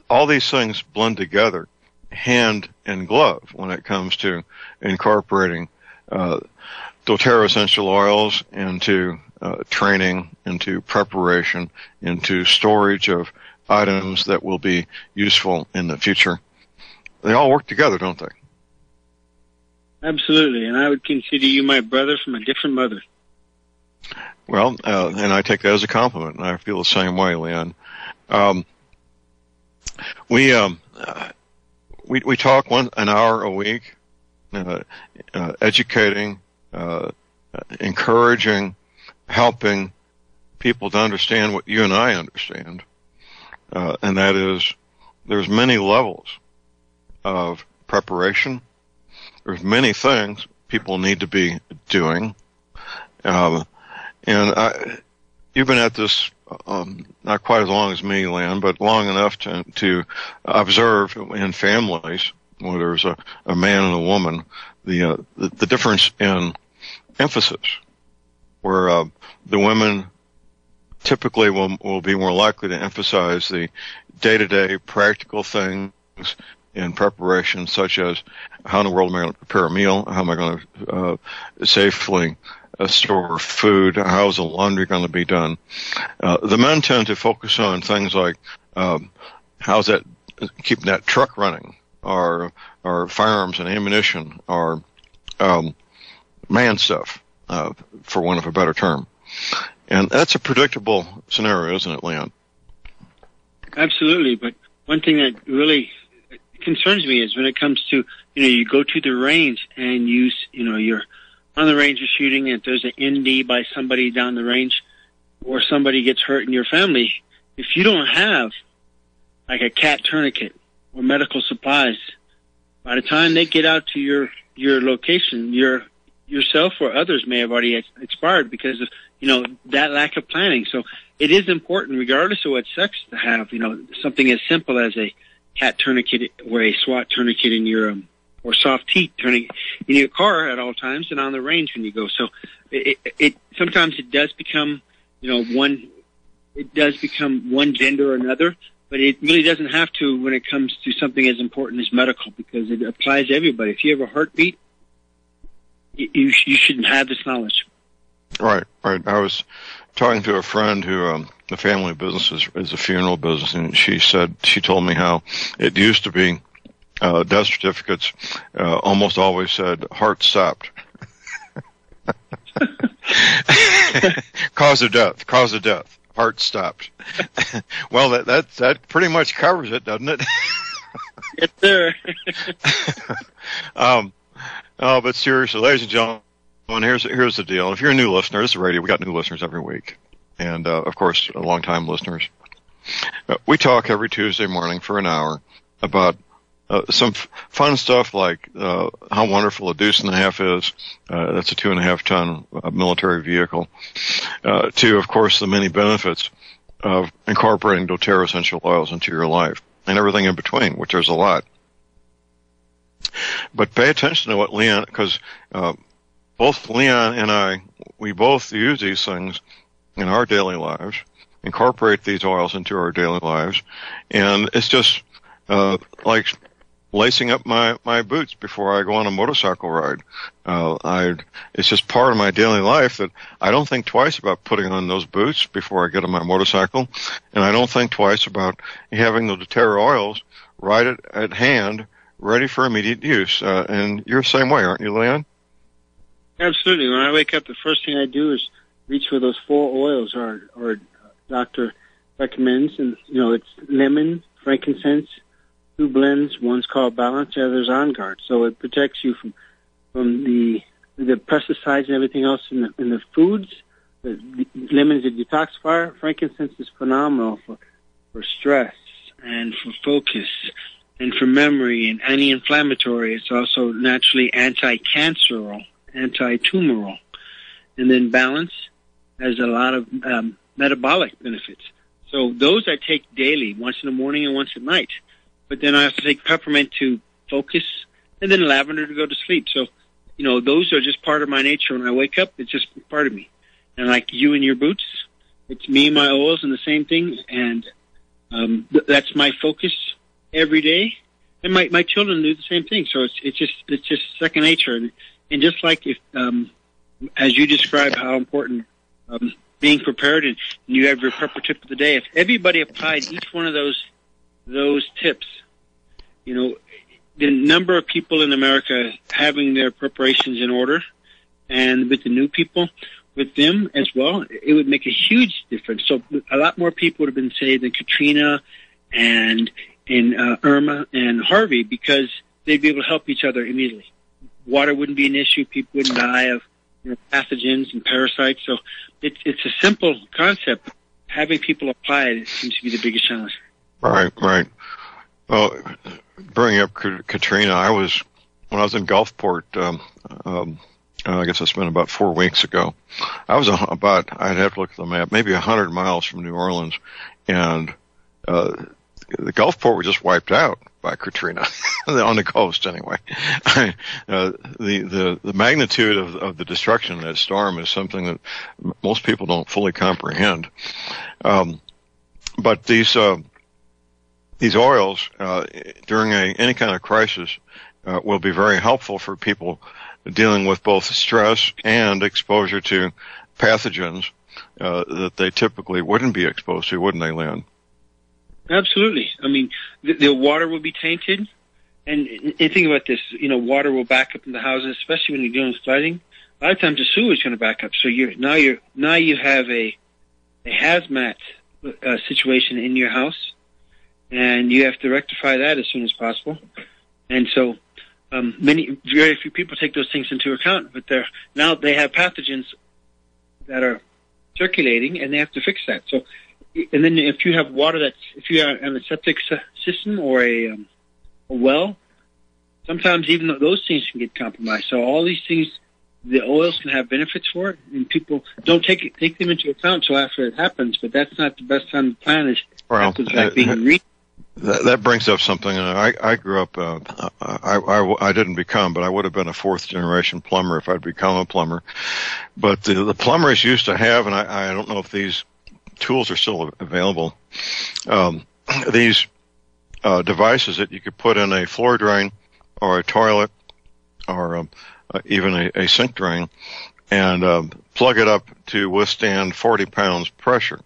all these things blend together, hand in glove, when it comes to incorporating doTERRA essential oils into training, into preparation, into storage of items that will be useful in the future. They all work together, don't they? Absolutely, and I would consider you my brother from a different mother. Well, and I take that as a compliment, and I feel the same way, Leon. We talk an hour a week, educating, encouraging, helping people to understand what you and I understand, and that is there's many levels of preparation. There's many things people need to be doing, and you've been at this not quite as long as me, Lynn, but long enough to observe in families where there's a man and a woman the difference in emphasis, where the women typically will be more likely to emphasize the day-to-day practical things in preparation, such as how in the world am I going to prepare a meal? How am I going to safely store food? How's the laundry going to be done? The men tend to focus on things like how's that keeping that truck running, or firearms and ammunition, or man stuff, for want of a better term. And that's a predictable scenario, isn't it, Leon? Absolutely, but one thing that really concerns me is when it comes to, you go to the range and you're on the range of shooting, and if there's an ND by somebody down the range, or somebody gets hurt in your family, if you don't have like a cat tourniquet or medical supplies, by the time they get out to your location, yourself or others may have already expired because of that lack of planning. So it is important, regardless of what sex, to have something as simple as a cat tourniquet or a SWAT tourniquet in your or soft teeth tourniquet in your car at all times, and on the range when you go. So it sometimes it does become one gender or another, but it really doesn't have to when it comes to something as important as medical, because it applies to everybody. If you have a heartbeat, you should have this knowledge. Right. I was talking to a friend who the family business is a funeral business, and she told me how it used to be death certificates almost always said heart stopped. Cause of death, heart stopped. Well, that pretty much covers it, doesn't it? Yes, sir. But seriously, ladies and gentlemen, here's the deal. If you're a new listener, this is radio. We got new listeners every week, and of course, long-time listeners. We talk every Tuesday morning for an hour about some fun stuff like how wonderful a deuce and a half is. That's a 2.5-ton military vehicle. To, of course, the many benefits of incorporating doTERRA essential oils into your life, and everything in between, which there's a lot. But pay attention to what Leon, because both Leon and I, we both use these things in our daily lives, incorporate these oils into our daily lives, and it's just like lacing up my boots before I go on a motorcycle ride. It's just part of my daily life that I don't think twice about putting on those boots before I get on my motorcycle, and I don't think twice about having the doTERRA oils right at hand, ready for immediate use. And you're the same way, aren't you, Leon? Absolutely. When I wake up, the first thing I do is reach for those 4 oils our doctor recommends, and it's lemon, frankincense, 2 blends. One's called Balance, the other's On Guard. So it protects you from the pesticides and everything else in the foods. The lemon is a detoxifier. Frankincense is phenomenal for stress and for focus and for memory and anti-inflammatory. It's also naturally anti-canceral, anti-tumoral. And then Balance has a lot of metabolic benefits. So those I take daily, once in the morning and once at night. But then I also take peppermint to focus, and then lavender to go to sleep. So, those are just part of my nature. When I wake up, it's just part of me. And like you and your boots, it's me and my oils and the same thing. And that's my focus every day. And my children do the same thing. So it's just second nature. And just like if, as you described how important being prepared, and you have your prepper tip of the day, if everybody applied each one of those tips, the number of people in America having their preparations in order, and with the new people, with them as well, it would make a huge difference. So a lot more people would have been saved than Katrina and Irma and Harvey, because they'd be able to help each other immediately. Water wouldn't be an issue. People wouldn't die of pathogens and parasites. So it's a simple concept. Having people apply it seems to be the biggest challenge. Right. Well, bringing up Katrina, when I was in Gulfport, I guess it's been about 4 weeks ago. I was I'd have to look at the map, maybe 100 miles from New Orleans, and the Gulfport was just wiped out by Katrina on the coast anyway. The magnitude of the destruction of that storm is something that most people don't fully comprehend. But these oils during any kind of crisis will be very helpful for people dealing with both stress and exposure to pathogens that they typically wouldn't be exposed to, wouldn't they, Lynn? Absolutely. I mean, the water will be tainted. And think about this, water will back up in the houses, especially when you're doing flooding. A lot of times the sewer is going to back up. So now you have a hazmat situation in your house, and you have to rectify that as soon as possible. And so very few people take those things into account, but now they have pathogens that are circulating, and they have to fix that. So, and then if you have water if you are on a septic system or a well, sometimes even those things can get compromised. So all these things, the oils can have benefits for it, and people don't take them into account until after it happens. But that's not the best time to plan. That brings up something. I grew up. I didn't become, but I would have been a fourth generation plumber if I'd become a plumber. But the plumbers used to have, and I don't know if these tools are still available. These devices that you could put in a floor drain or a toilet or even a sink drain, and plug it up to withstand 40 pounds pressure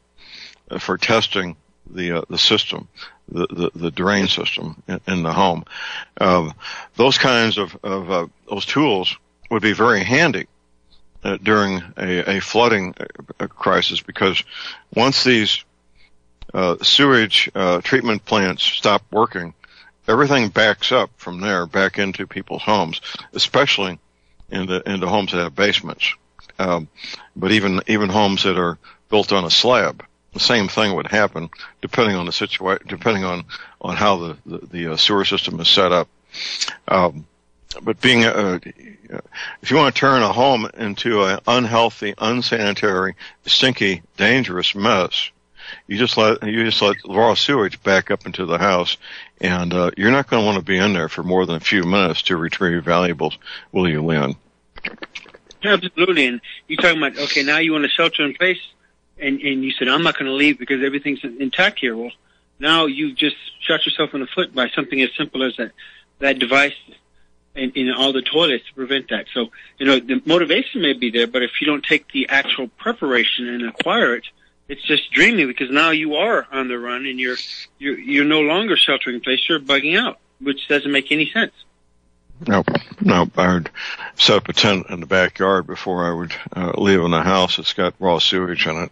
for testing the system, the drain system in the home. Those kinds of those tools would be very handy during a flooding crisis, because once these sewage treatment plants stop working, everything backs up from there back into people's homes, especially into homes that have basements. But even homes that are built on a slab, the same thing would happen depending on the situation, depending on how the sewer system is set up. But if you want to turn a home into an unhealthy, unsanitary, stinky, dangerous mess, you just let raw sewage back up into the house, and you're not going to want to be in there for more than a few minutes to retrieve valuables, will you, Lynn? Absolutely. And you're talking about, okay, now you want to shelter in place, and you said, I'm not going to leave because everything's intact here. Well, now you just shot yourself in the foot by something as simple as that device in all the toilets to prevent that. So, the motivation may be there, but if you don't take the actual preparation and acquire it, it's just dreaming, because now you are on the run and you're no longer sheltering in place. You're bugging out, which doesn't make any sense. Nope. I would set up a tent in the backyard before I would leave in the house that's got raw sewage in it.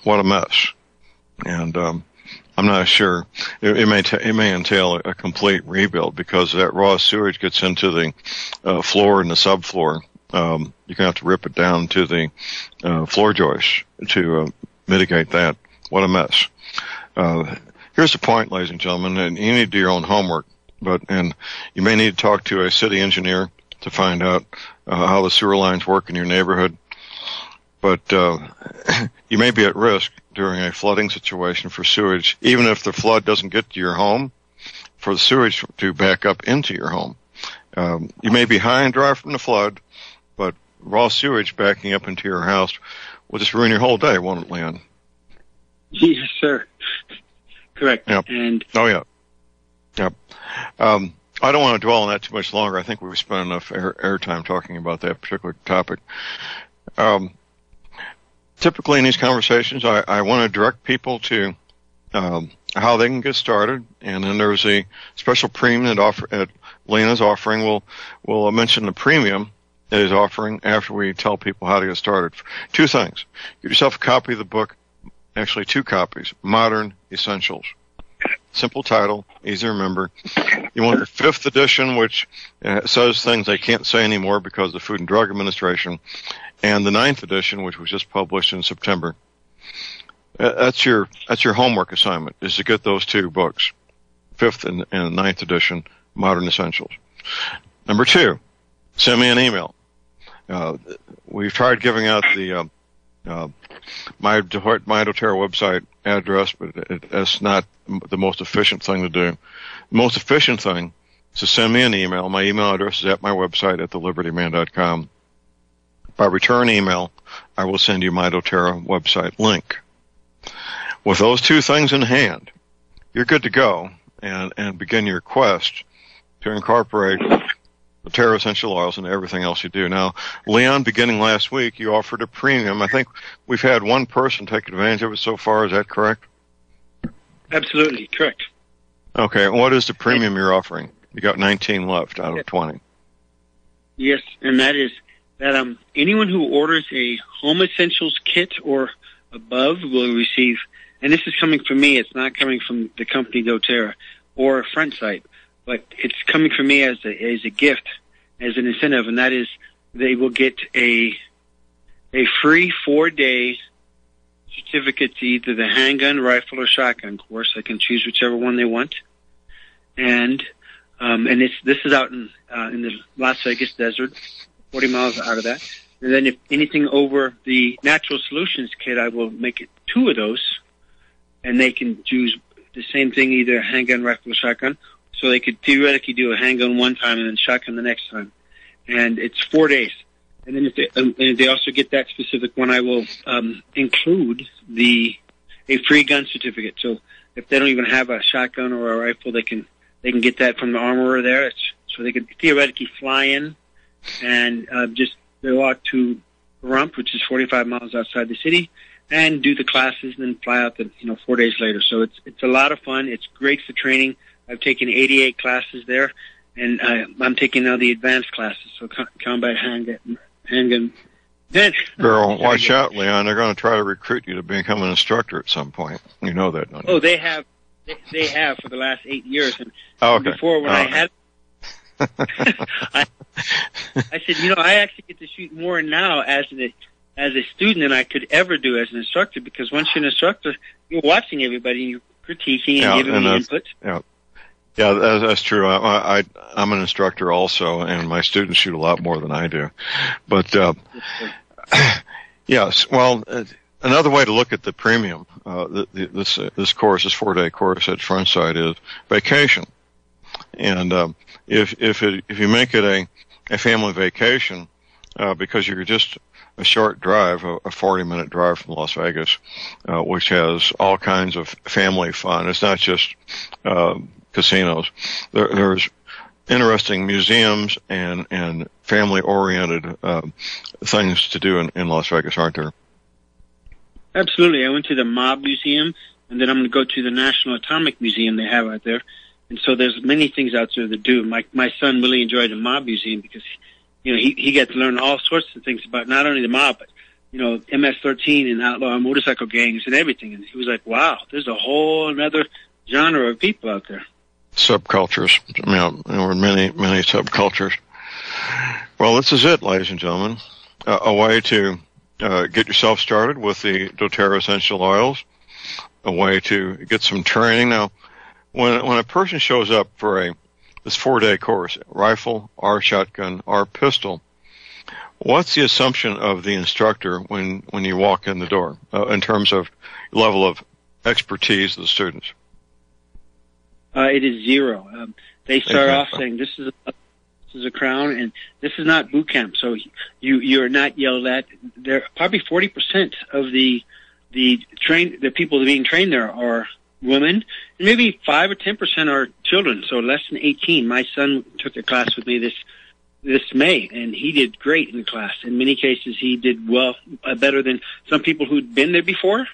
What a mess. And I'm not sure. It may entail a complete rebuild, because that raw sewage gets into the floor and the subfloor. You're going to have to rip it down to the floor joists to mitigate that. What a mess. Here's the point, ladies and gentlemen, and you need to do your own homework, and you may need to talk to a city engineer to find out how the sewer lines work in your neighborhood. But you may be at risk during a flooding situation for sewage, even if the flood doesn't get to your home, for the sewage to back up into your home. You may be high and dry from the flood, but raw sewage backing up into your house will just ruin your whole day, won't it, Leon? Yes, sir. Correct. Yep. Yep. I don't want to dwell on that too much longer. I think we've spent enough airtime talking about that particular topic. Typically in these conversations, I want to direct people to how they can get started, and then there's a special premium that Lena's offering. We'll mention the premium is offering after we tell people how to get started. Two things. Get yourself a copy of the book, actually 2 copies, Modern Essentials. Simple title, easy to remember. You want the 5th edition, which says things I can't say anymore because of the Food and Drug Administration, and the 9th edition, which was just published in September. That's your homework assignment, is to get those 2 books, 5th and 9th edition, Modern Essentials. Number 2, send me an email. We've tried giving out the my doTERRA website address, but that's not the most efficient thing to do. The most efficient thing is to send me an email. My email address is at my website at thelibertyman.com. By return email, I will send you my doTERRA website link. With those 2 things in hand, you're good to go and begin your quest to incorporate the doTERRA essential oils and everything else you do. Now, Leon, beginning last week, you offered a premium. I think we've had one person take advantage of it so far. Is that correct? Absolutely correct. Okay. What is the premium you're offering? You got 19 left out of 20. Yes, and that is that anyone who orders a Home Essentials kit or above will receive, and this is coming from me, it's not coming from the company doTERRA or Front Sight, but it's coming from me as a gift, as an incentive, and that is they will get a free 4-day certificate to either the handgun, rifle, or shotgun course. They can choose whichever one they want, and this is out in the Las Vegas desert, 40 miles out of that. And then if anything over the Natural Solutions kit, I will make it 2 of those, and they can choose the same thing, either handgun, rifle, or shotgun. So they could theoretically do a handgun one time and then shotgun the next time. And it's 4 days. And then if they also get that specific one, I will include a free gun certificate. So if they don't even have a shotgun or a rifle, they can get that from the armorer there. So they could theoretically fly in and just go out to Rump, which is 45 miles outside the city, and do the classes and then fly out 4 days later. So it's a lot of fun. It's great for training. I've taken 88 classes there, and I'm taking now the advanced classes, so combat handgun. Girl, watch out, Leon. They're going to try to recruit you to become an instructor at some point. You know that, don't you? Oh, they have for the last 8 years. And okay. Before, when I had I said, I actually get to shoot more now as a student than I could ever do as an instructor, because once you're an instructor, you're watching everybody and you're critiquing and giving me input. Yeah, that's true. I'm an instructor also, and my students shoot a lot more than I do. But yes, well, another way to look at the premium, this course, this 4-day course at Front Sight, is vacation. And if you make it a family vacation, because you're just a short drive, a 40-minute drive from Las Vegas, which has all kinds of family fun. It's not just casinos. There's interesting museums and family-oriented things to do in Las Vegas, aren't there? Absolutely. I went to the Mob Museum, and then I'm going to go to the National Atomic Museum they have out there. And so there's many things out there to do. My son really enjoyed the Mob Museum because he got to learn all sorts of things about not only the mob, but MS-13 and outlaw motorcycle gangs and everything. And he was like, "Wow, there's a whole another genre of people out there." Subcultures. There were many subcultures. Well, this is it, ladies and gentlemen. A way to get yourself started with the doTERRA essential oils. A way to get some training. Now, when a person shows up for this 4-day course, rifle, or shotgun, or pistol, what's the assumption of the instructor when you walk in the door in terms of level of expertise of the students? It is 0. They start off saying, "This is a crown, and this is not boot camp." So you're not yelled at. There probably 40% of the people being trained there are women, and maybe 5 or 10% are children, so less than 18. My son took a class with me this May, and he did great in the class. In many cases, he did well, better than some people who'd been there before,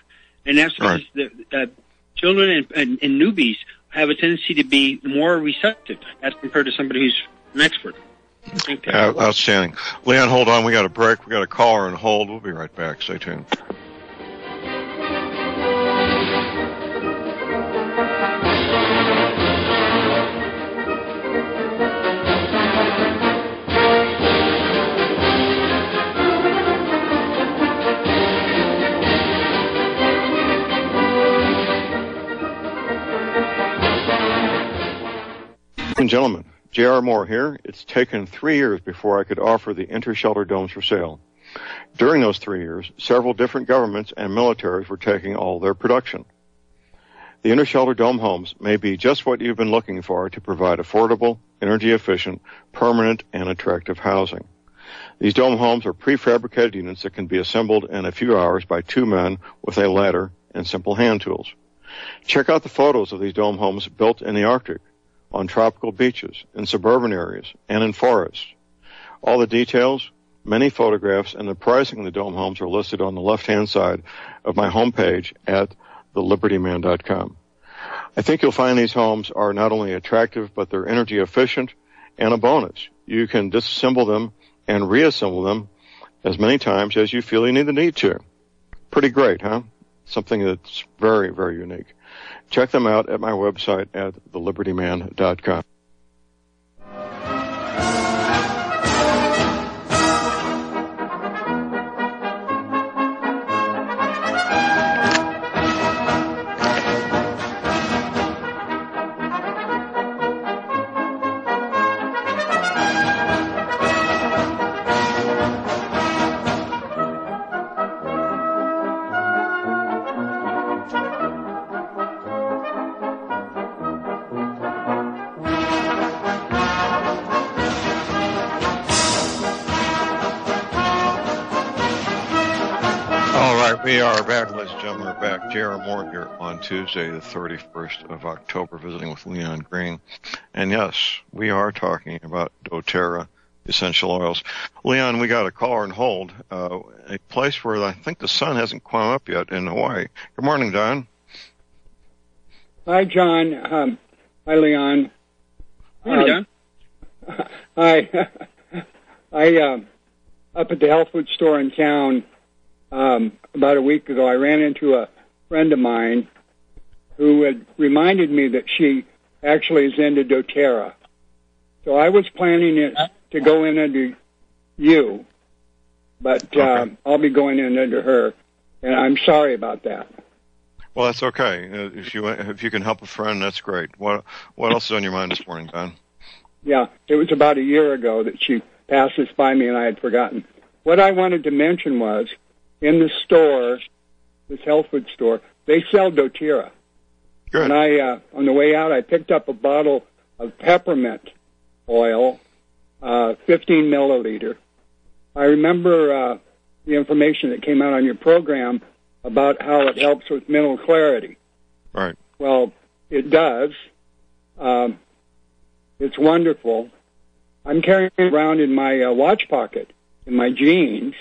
and that's because the children and newbies have a tendency to be more receptive as compared to somebody who's an expert. I think that Outstanding. Leon, hold on. We got a break. We got a caller on hold. We'll be right back. Stay tuned. Ladies and gentlemen, J.R. Moore here. It's taken 3 years before I could offer the intershelter domes for sale. During those 3 years, several different governments and militaries were taking all their production. The intershelter dome homes may be just what you've been looking for to provide affordable, energy-efficient, permanent, and attractive housing. These dome homes are prefabricated units that can be assembled in a few hours by 2 men with a ladder and simple hand tools. Check out the photos of these dome homes built in the Arctic, on tropical beaches, in suburban areas, and in forests. All the details, many photographs, and the pricing of the dome homes are listed on the left-hand side of my homepage at thelibertyman.com. I think you'll find these homes are not only attractive, but they're energy efficient, and a bonus. You can disassemble them and reassemble them as many times as you feel you need to. Pretty great, huh? Something that's very, very unique. Check them out at my website at thelibertyman.com. We are back, ladies and gentlemen. We're back. J.R. Moore here on Tuesday, the 31st of October, visiting with Leon Green. And yes, we are talking about doTERRA essential oils. Leon, we got a caller on hold, a place where I think the sun hasn't come up yet in Hawaii. Good morning, Don. Hi, John. Hi, Leon. John. Hi. I up at the health food store in town about a week ago, I ran into a friend of mine who had reminded me that she actually is into doTERRA. So I was planning it to go in under you, but Okay. I'll be going in under her, and I'm sorry about that. Well, that's okay. If you can help a friend, that's great. What else is on your mind this morning, Don? Yeah, it was about a year ago that she passed this by me, and I had forgotten. What I wanted to mention was, in the store, this health food store, they sell doTERRA. Good. And on the way out, I picked up a bottle of peppermint oil, 15 milliliter. I remember the information that came out on your program about how it helps with mental clarity. Right. Well, it does. It's wonderful. I'm carrying it around in my watch pocket, in my jeans.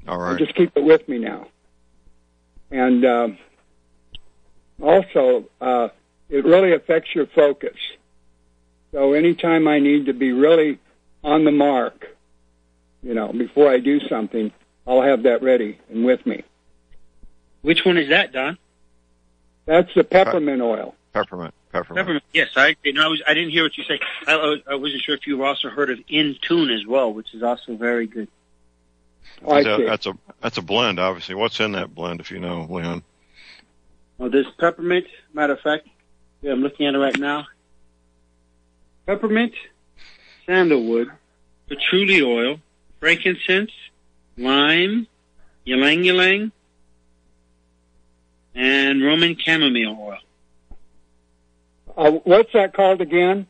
All right. I just keep it with me now. And also, it really affects your focus. So anytime I need to be really on the mark, before I do something, I'll have that ready and with me. Which one is that, Don? That's the peppermint oil. Peppermint. Yes, I agree. No, I didn't hear what you said. I wasn't sure if you also heard of In Tune as well, which is also very good. Oh, I see. That's a blend, obviously. What's in that blend, if you know, Leon? Well, there's peppermint. Matter of fact, yeah, I'm looking at it right now. Peppermint, sandalwood, patchouli oil, frankincense, lime, ylang ylang, and Roman chamomile oil. What's that called again?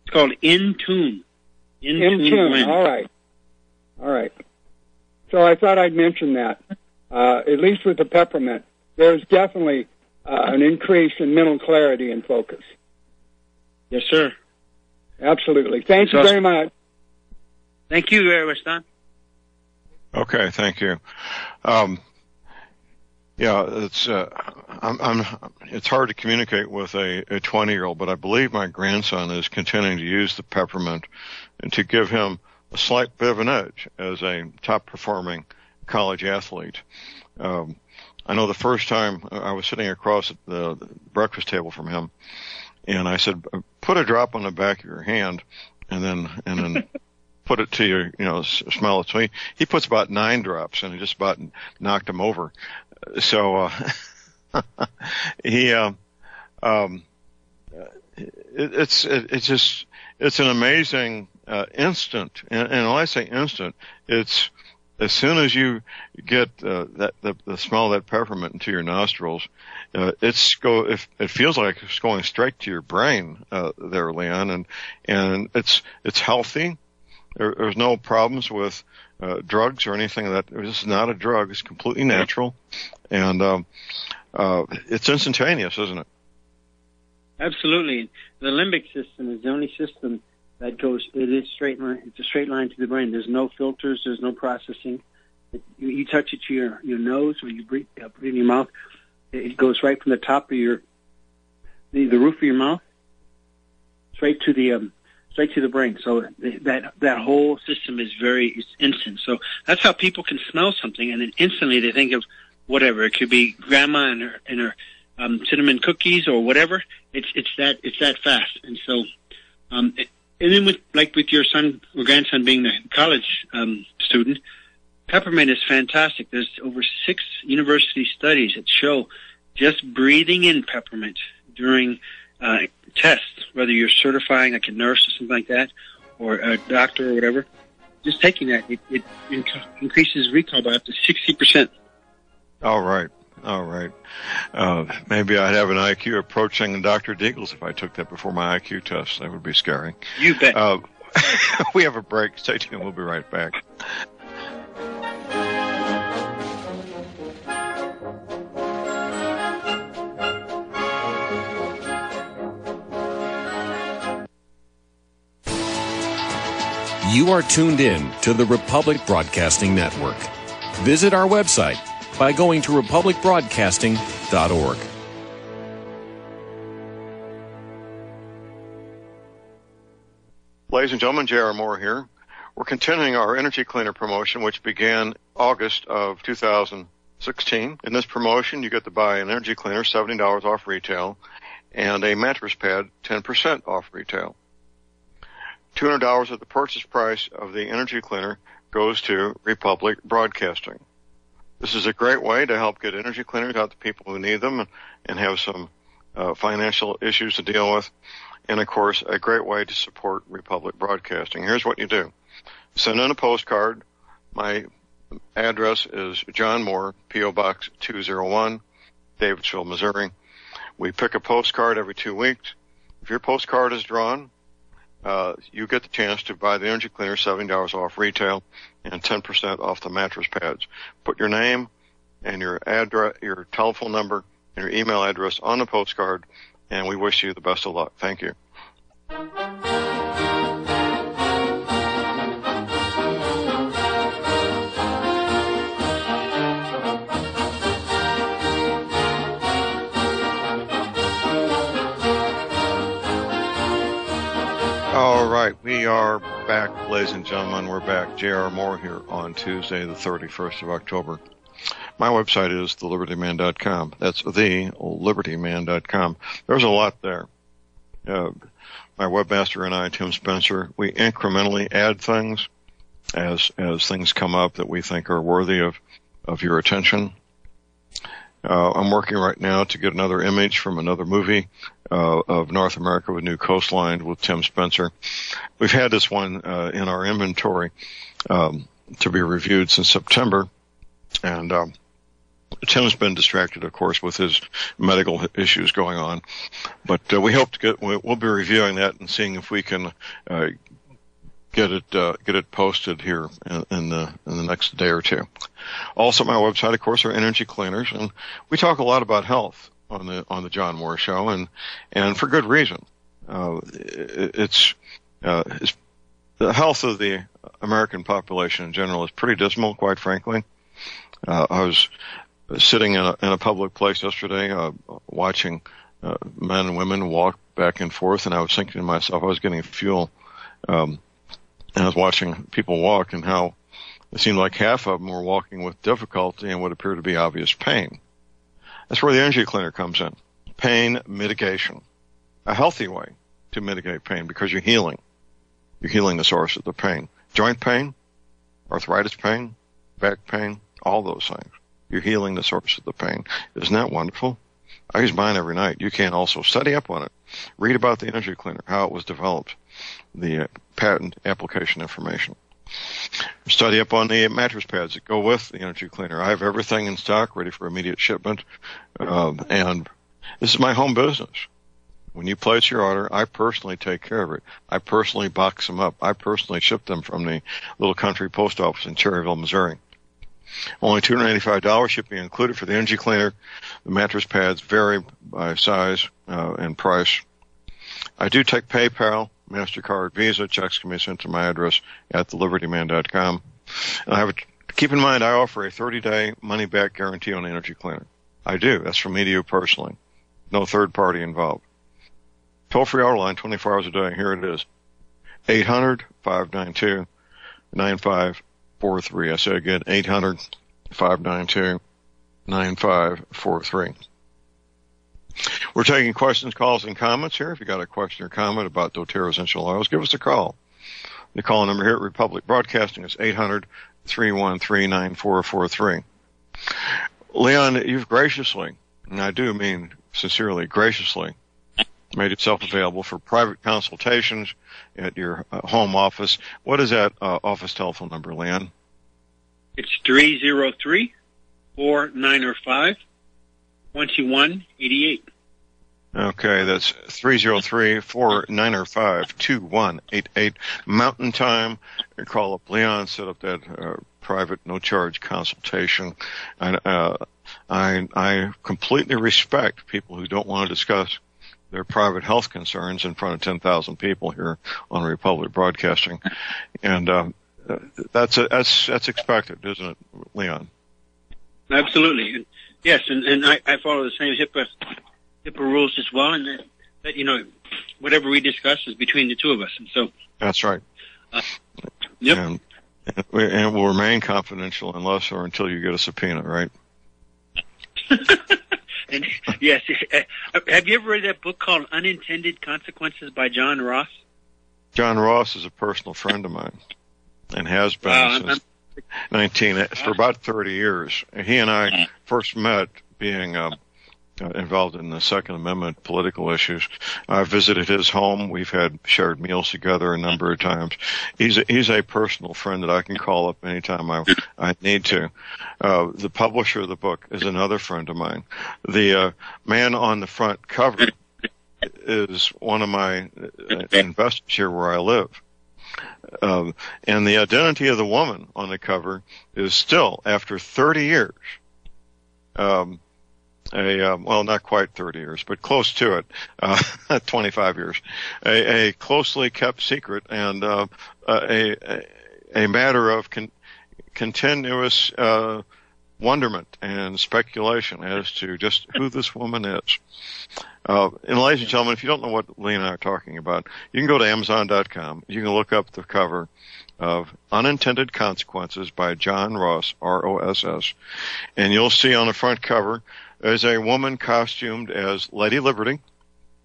It's called In Tune. In Tune. blend. All right. So I thought I'd mention that. At least with the peppermint, there's definitely an increase in mental clarity and focus. Yes, sir. Absolutely. Thank you very much. Thank you very much, Don. Okay, thank you. Yeah, it's hard to communicate with a 20-year-old, but I believe my grandson is continuing to use the peppermint and to give him a slight bit of an edge as a top-performing college athlete. I know the first time I was sitting across the breakfast table from him, and I said, "Put a drop on the back of your hand, and then put it to your, smell it." So he puts about 9 drops, and he just about knocked him over. So it's an amazing instant, and when I say instant, it's as soon as you get the smell of that peppermint into your nostrils, it feels like it's going straight to your brain there, Leon, and it's healthy. There's no problems with drugs or anything that. This is not a drug. It's completely natural, and it's instantaneous, isn't it? Absolutely. The limbic system is the only system that goes. It is straight line. It's a straight line to the brain. There's no filters. There's no processing. You touch it to your nose, or you breathe, put it in your mouth. It goes right from the top of the roof of your mouth, straight to the brain. So that whole system is it's instant. So that's how people can smell something, and then instantly they think of whatever. It could be grandma and her cinnamon cookies or whatever. It's that fast. And so, and then with your son or grandson being the college student, peppermint is fantastic. There's over 6 university studies that show just breathing in peppermint during tests, whether you're certifying like a nurse or something like that, or a doctor or whatever, just taking that, it increases recall by up to 60%. All right. Maybe I'd have an IQ approaching Dr. Deagle's if I took that before my IQ test. That would be scary. You bet. We have a break. Stay tuned. We'll be right back. You are tuned in to the Republic Broadcasting Network. Visit our website by going to republicbroadcasting.org. Ladies and gentlemen, J.R. Moore here. We're continuing our energy cleaner promotion, which began August of 2016. In this promotion, you get to buy an energy cleaner, $70 off retail, and a mattress pad, 10% off retail. $200 of the purchase price of the energy cleaner goes to Republic Broadcasting. This is a great way to help get energy cleaners out to people who need them and have some financial issues to deal with. And, of course, a great way to support Republic Broadcasting. Here's what you do. Send in a postcard. My address is John Moore, P.O. Box 201, Davidsville, Missouri. We pick a postcard every 2 weeks. If your postcard is drawn, you get the chance to buy the energy cleaner, $70 off retail, and 10% off the mattress pads. Put your name and your address, your telephone number, and your email address on the postcard, and we wish you the best of luck. Thank you. All right, we are back, ladies and gentlemen. We're back. J.R. Moore here on Tuesday, the 31st of October. My website is thelibertyman.com. That's thelibertyman.com. There's a lot there. My webmaster and I, Tim Spencer, we incrementally add things as things come up that we think are worthy of your attention. I'm working right now to get another image from another movie of North America with New Coastline with Tim Spencer. We've had this one in our inventory to be reviewed since September, and Tim's been distracted, of course, with his medical issues going on. But we hope to we'll be reviewing that and seeing if we can get it posted here in the next day or two. Also, my website, of course, are energy cleaners, and we talk a lot about health on the John Moore Show, and for good reason. It's the health of the American population in general is pretty dismal, quite frankly. I was sitting in a public place yesterday, watching men and women walk back and forth, and I was thinking to myself, I was getting fuel, and I was watching people walk, and how it seemed like half of them were walking with difficulty and what appeared to be obvious pain. That's where the energy cleaner comes in. Pain mitigation. A healthy way to mitigate pain, because you're healing. You're healing the source of the pain. Joint pain, arthritis pain, back pain, all those things. You're healing the source of the pain. Isn't that wonderful? I use mine every night. You can also study up on it. Read about the energy cleaner, how it was developed, the patent application information. Study up on the mattress pads that go with the energy cleaner. I have everything in stock, ready for immediate shipment. And this is my home business. When you place your order, I personally take care of it. I personally box them up. I personally ship them from the little country post office in Cherryville, Missouri. Only $295 shipping included for the energy cleaner. The mattress pads vary by size and price. I do take PayPal, MasterCard, Visa. Checks can be sent to my address at thelibertyman.com. And keep in mind, I offer a 30-day money-back guarantee on the energy cleaner. I do. That's from me to you personally. No third party involved. Toll-free order line, 24 hours a day. Here it is. 800-592-9543. I say again, 800-592-9543. We're taking questions, calls, and comments here. If you got a question or comment about doTERRA essential oils, give us a call. The call number here at Republic Broadcasting is 800-313-9443. Leon, you've graciously, and I do mean sincerely, graciously, made yourself available for private consultations at your home office. What is that office telephone number, Leon? It's 303-495-2188. Okay, that's 303-495-2188. Mountain Time. Call up Leon, set up that private, no-charge consultation. I completely respect people who don't want to discuss their private health concerns in front of 10,000 people here on Republic Broadcasting, and that's expected, isn't it, Leon? Absolutely, and yes, and I follow the same HIPAA rules as well, and that whatever we discuss is between the two of us, and so that's right. Yep. And it will remain confidential unless or until you get a subpoena, right? And yes, have you ever read that book called Unintended Consequences by John Ross? John Ross is a personal friend of mine and has been since for about 30 years. He and I first met being involved in the Second Amendment political issues. I visited his home. We've had shared meals together a number of times. He's a personal friend that I can call up anytime I need to. The publisher of the book is another friend of mine. The man on the front cover is one of my investors here where I live. And the identity of the woman on the cover is still, after 30 years, well, not quite 30 years, but close to it, 25 years, a closely kept secret and a matter of continuous wonderment and speculation as to just who this woman is. And ladies and gentlemen, if you don't know what Lee and I are talking about, you can go to Amazon.com. You can look up the cover of Unintended Consequences by John Ross, R-O-S-S, and you'll see on the front cover there's a woman costumed as Lady Liberty,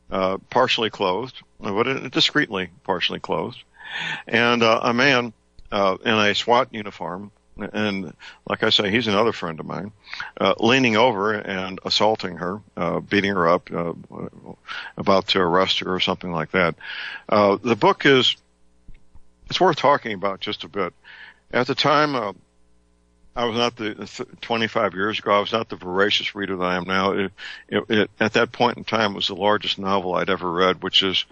partially clothed, but discreetly partially clothed, and a man in a SWAT uniform, and like I say, he's another friend of mine, leaning over and assaulting her, beating her up, about to arrest her or something like that. The book it's worth talking about just a bit. At the time, I was not 25 years ago, I was not the voracious reader that I am now. At that point in time, it was the largest novel I'd ever read, which was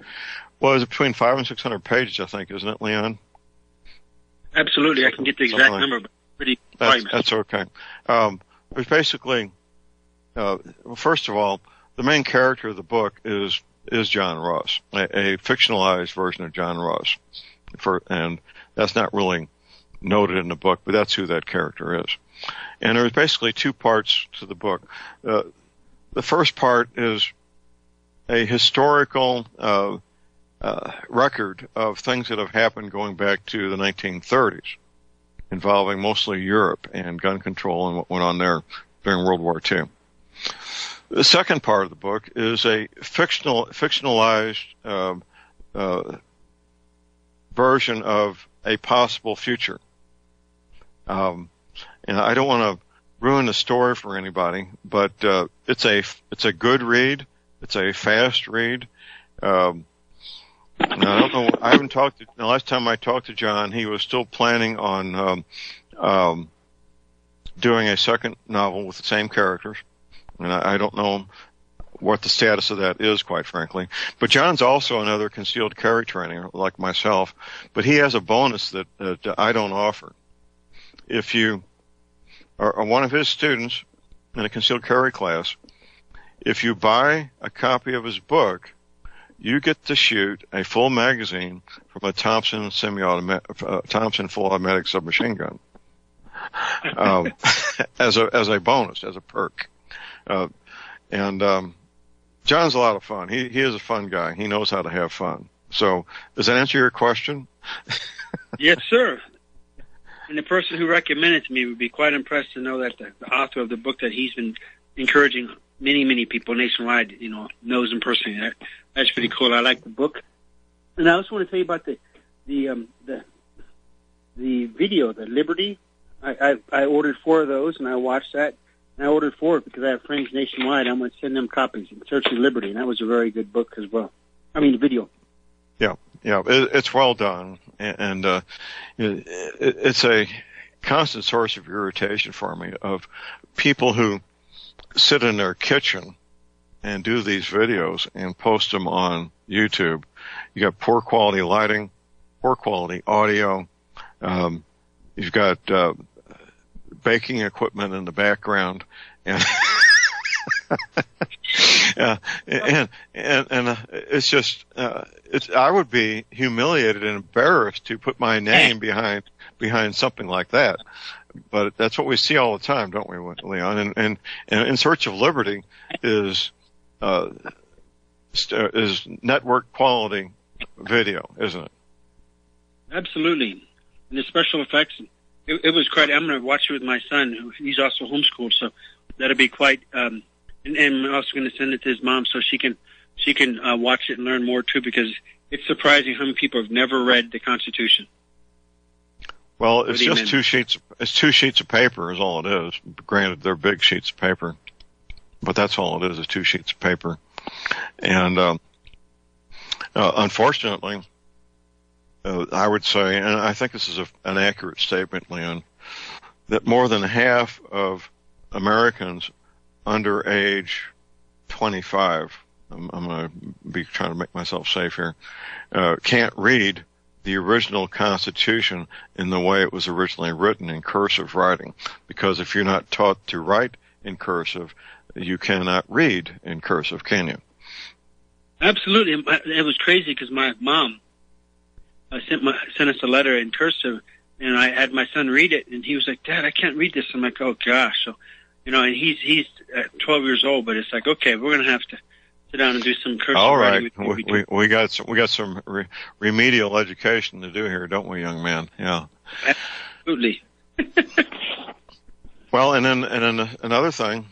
between 500 and 600 pages, I think, isn't it, Leon? Absolutely. I can get the exact number, but pretty that's okay. It was basically, first of all, the main character of the book is John Ross, a fictionalized version of John Ross. And that's not really noted in the book, but that's who that character is. And there's basically two parts to the book. The first part is a historical record of things that have happened going back to the 1930s, involving mostly Europe and gun control and what went on there during World War II. The second part of the book is a fictionalized version of a possible future. And I don't want to ruin the story for anybody, but it's a good read. It's a fast read. I don't know. I haven't talked. The last time I talked to John, he was still planning on doing a second novel with the same characters, and I don't know what the status of that is, quite frankly. But John's also another concealed carry trainer like myself, but he has a bonus that I don't offer. If you are one of his students in a concealed carry class, if you buy a copy of his book, you get to shoot a full magazine from a Thompson Thompson full automatic submachine gun as a bonus, as a perk. And John's a lot of fun. He is a fun guy. He knows how to have fun. So does that answer your question? Yes, sir. And the person who recommended it to me would be quite impressed to know that the author of the book that he's been encouraging many people nationwide, knows him personally. That's pretty cool. I like the book. And I also want to tell you about the video, the Liberty. I ordered 4 of those, and I watched that. And I ordered 4 because I have friends nationwide. I'm going to send them copies. In Search of Liberty, and that was a very good book as well. I mean, the video. Yeah, it's well done, and it's a constant source of irritation for me of people who sit in their kitchen and do these videos and post them on YouTube. You got poor quality lighting, poor quality audio. You've got baking equipment in the background, and and it's just I would be humiliated and embarrassed to put my name behind something like that. But that's what we see all the time, don't we, Leon? And In Search of Liberty is network quality video, isn't it? Absolutely. And the special effects, it was quite. I'm going to watch it with my son. He's also homeschooled, so that'll be quite. And I'm also going to send it to his mom so she can watch it and learn more too, because it's surprising how many people have never read the Constitution. Well, it's just 2 sheets. It's 2 sheets of paper is all it is. Granted, they're big sheets of paper, but that's all it is 2 sheets of paper. And unfortunately, I would say, and I think this is an accurate statement, Leon, that more than half of Americans under age 25, I'm going to be trying to make myself safe here, can't read the original Constitution in the way it was originally written in cursive writing. Because if you're not taught to write in cursive, you cannot read in cursive, can you? Absolutely. It was crazy because my mom sent us a letter in cursive, and I had my son read it, and he was like, "Dad, I can't read this." I'm like, "Oh gosh." So, and he's 12 years old, but it's like, okay, we're going to have to sit down and do some cursive writing. All right. We got some remedial education to do here, don't we, young man? Yeah. Absolutely. Well, and then another thing,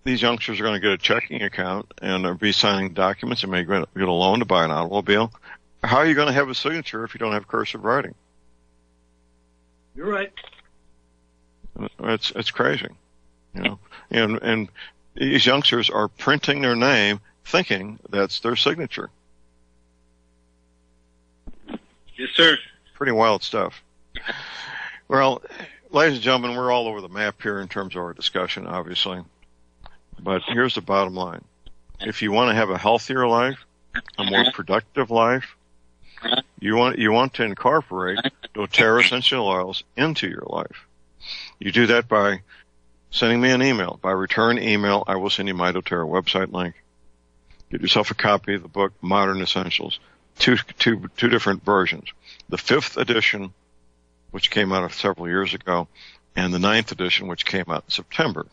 these youngsters are going to get a checking account and be signing documents and may get a loan to buy an automobile. How are you going to have a signature if you don't have cursive writing? You're right. It's crazy, and these youngsters are printing their name thinking that's their signature. Yes, sir. Pretty wild stuff. Well, ladies and gentlemen, we're all over the map here in terms of our discussion, obviously. But here's the bottom line. If you want to have a healthier life, a more productive life, you want to incorporate doTERRA essential oils into your life. You do that by sending me an email. By return email, I will send you my doTERRA website link. Get yourself a copy of the book, Modern Essentials. Two different versions. The 5th edition, which came out several years ago, and the 9th edition, which came out in September.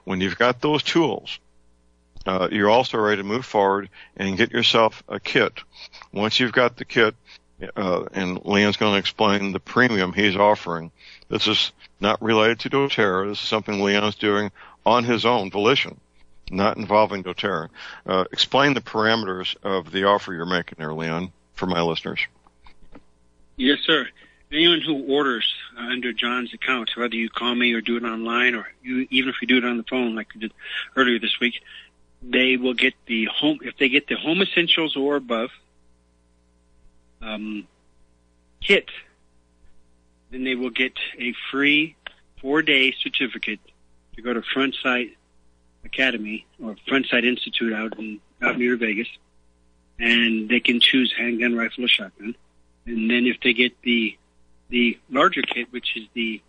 When you've got those tools, you're also ready to move forward and get yourself a kit. Once you've got the kit, and Leon's going to explain the premium he's offering. This is not related to doTERRA. This is something Leon's doing on his own volition, not involving doTERRA. Explain the parameters of the offer you're making there, Leon, for my listeners. Yes, sir. Anyone who orders under John's account, whether you call me or do it online, or even if you do it on the phone like we did earlier this week, they will get the home. If they get the Home Essentials or above kit, then they will get a free 4-day certificate to go to Frontsight Academy or Frontsight Institute out near Vegas, and they can choose handgun, rifle, or shotgun. And then if they get the larger kit, which is the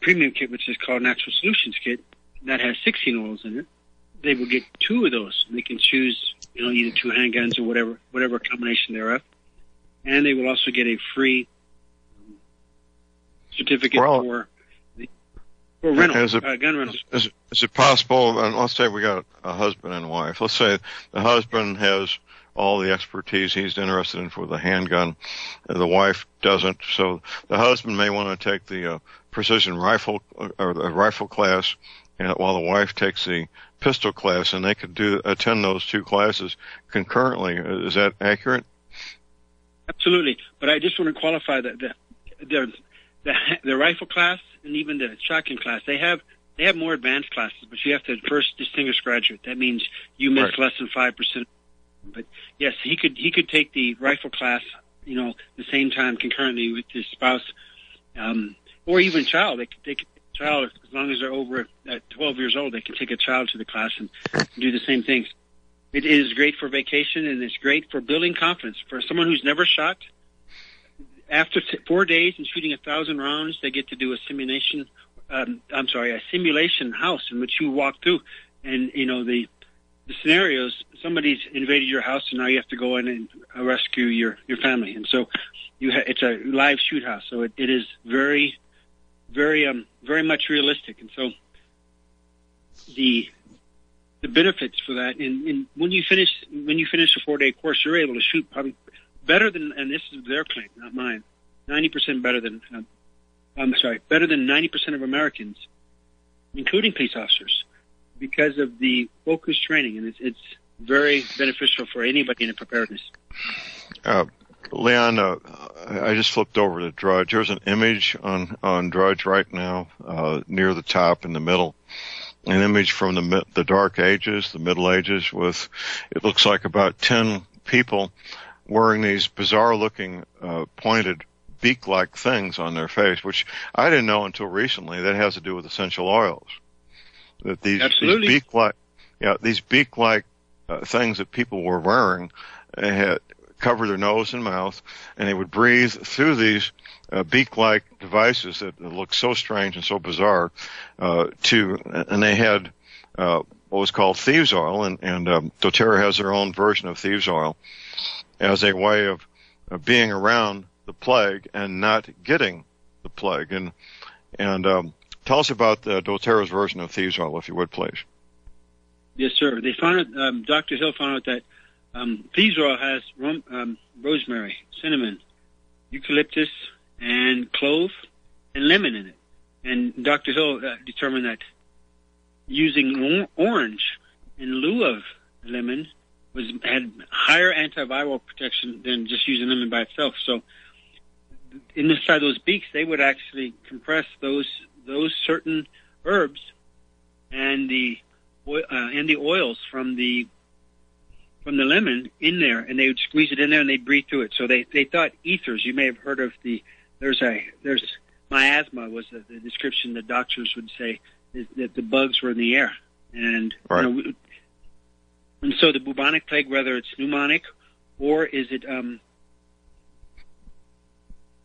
premium kit, which is called Natural Solutions Kit, that has 16 oils in it, they will get 2 of those. They can choose, either 2 handguns or whatever combination thereof. And they will also get a free certificate for rental, gun rentals. Is it possible, and let's say we got a husband and wife. Let's say the husband has all the expertise he's interested in for the handgun, and the wife doesn't. So the husband may want to take the precision rifle or the rifle class, while the wife takes the pistol class, and they could attend those 2 classes concurrently. Is that accurate? Absolutely, but I just want to qualify that the rifle class and even the shotgun class, they have more advanced classes, but you have to first distinguished graduate. That means you miss less than 5%. But yes, he could take the rifle class, the same time concurrently with his spouse, or even child. They could take a child as long as they're over at 12 years old. They can take a child to the class and do the same things. It is great for vacation, and it's great for building confidence. For someone who's never shot, after 4 days and shooting 1,000 rounds, they get to do a simulation house in which you walk through, and the scenarios. Somebody's invaded your house, and now you have to go in and rescue your family. And so it's a live shoot house. So it is very, very, very much realistic. And so the benefits for that, and when you finish a 4-day course, you're able to shoot probably better than, and this is their claim, not mine, 90% better than 90% of Americans, including police officers, because of the focused training, and it's very beneficial for anybody in a preparedness. Leon, I just flipped over to Drudge. There's an image on Drudge right now, near the top in the middle, an image from the Dark Ages, the Middle Ages, with, it looks like about 10 people wearing these bizarre-looking pointed beak-like things on their face, which I didn't know until recently. That has to do with essential oils. That these beak-like things that people were wearing had covered their nose and mouth, and they would breathe through these beak-like devices that look so strange and so bizarre. And they had what was called thieves' oil, and doTERRA has their own version of thieves' oil as a way of being around the plague and not getting the plague. And tell us about doTERRA's version of thieves' oil, if you would, please. Yes, sir. They found out, Dr. Hill found out that thieves' oil has rosemary, cinnamon, eucalyptus, and clove, and lemon in it. And Dr. Hill determined that using orange in lieu of lemon had higher antiviral protection than just using lemon by itself. So inside those beaks, they would actually compress those certain herbs and the oils from the lemon in there, and they would squeeze it in there and they'd breathe through it. So they thought ethers. You may have heard of there's miasma was the description that doctors would say, is that the bugs were in the air. And right. And so the bubonic plague, whether it's pneumonic or is it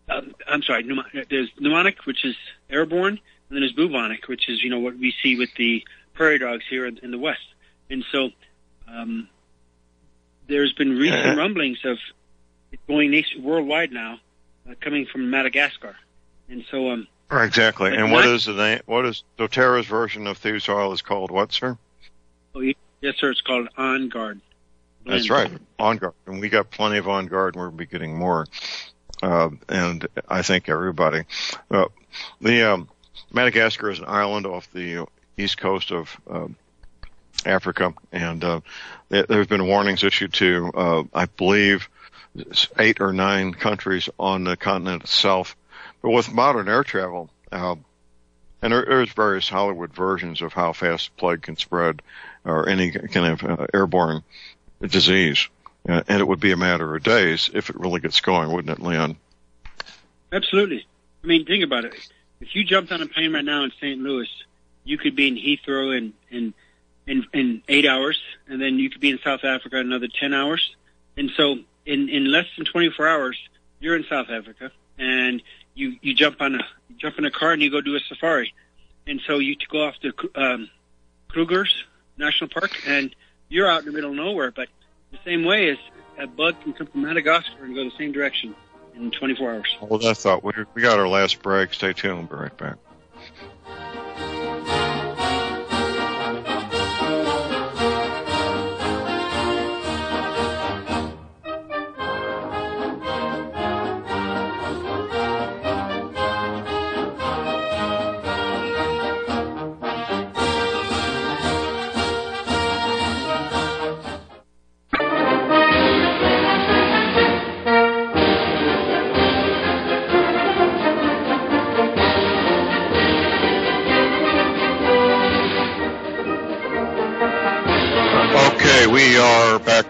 there's pneumonic, which is airborne, and then there's bubonic, which is what we see with the prairie dogs here in the West. And so there's been recent rumblings of it going worldwide now, coming from Madagascar. And so, exactly. And what is the name? What is doTERRA's version of thieves oil is called? What, sir? Oh, yes, sir. It's called On Guard. Blend. That's right, On Guard, and we got plenty of On Guard, and we'll be getting more. And I think everybody. The Madagascar is an island off the east coast of Africa, and there's been warnings issued to, I believe, 8 or 9 countries on the continent itself. But with modern air travel, and there's various Hollywood versions of how fast the plague can spread, or any kind of airborne disease, and it would be a matter of days if it really gets going, wouldn't it, Leon? Absolutely. I mean, think about it. If you jumped on a plane right now in St. Louis, you could be in Heathrow in 8 hours, and then you could be in South Africa another 10 hours. And so in less than 24 hours, you're in South Africa, and you jump in a car and you go do a safari. And so you go off to Kruger's National Park, and you're out in the middle of nowhere. But the same way as a bug can come from Madagascar and go the same direction in 24 hours. Well, that's thought. We got our last break. Stay tuned. We'll be right back.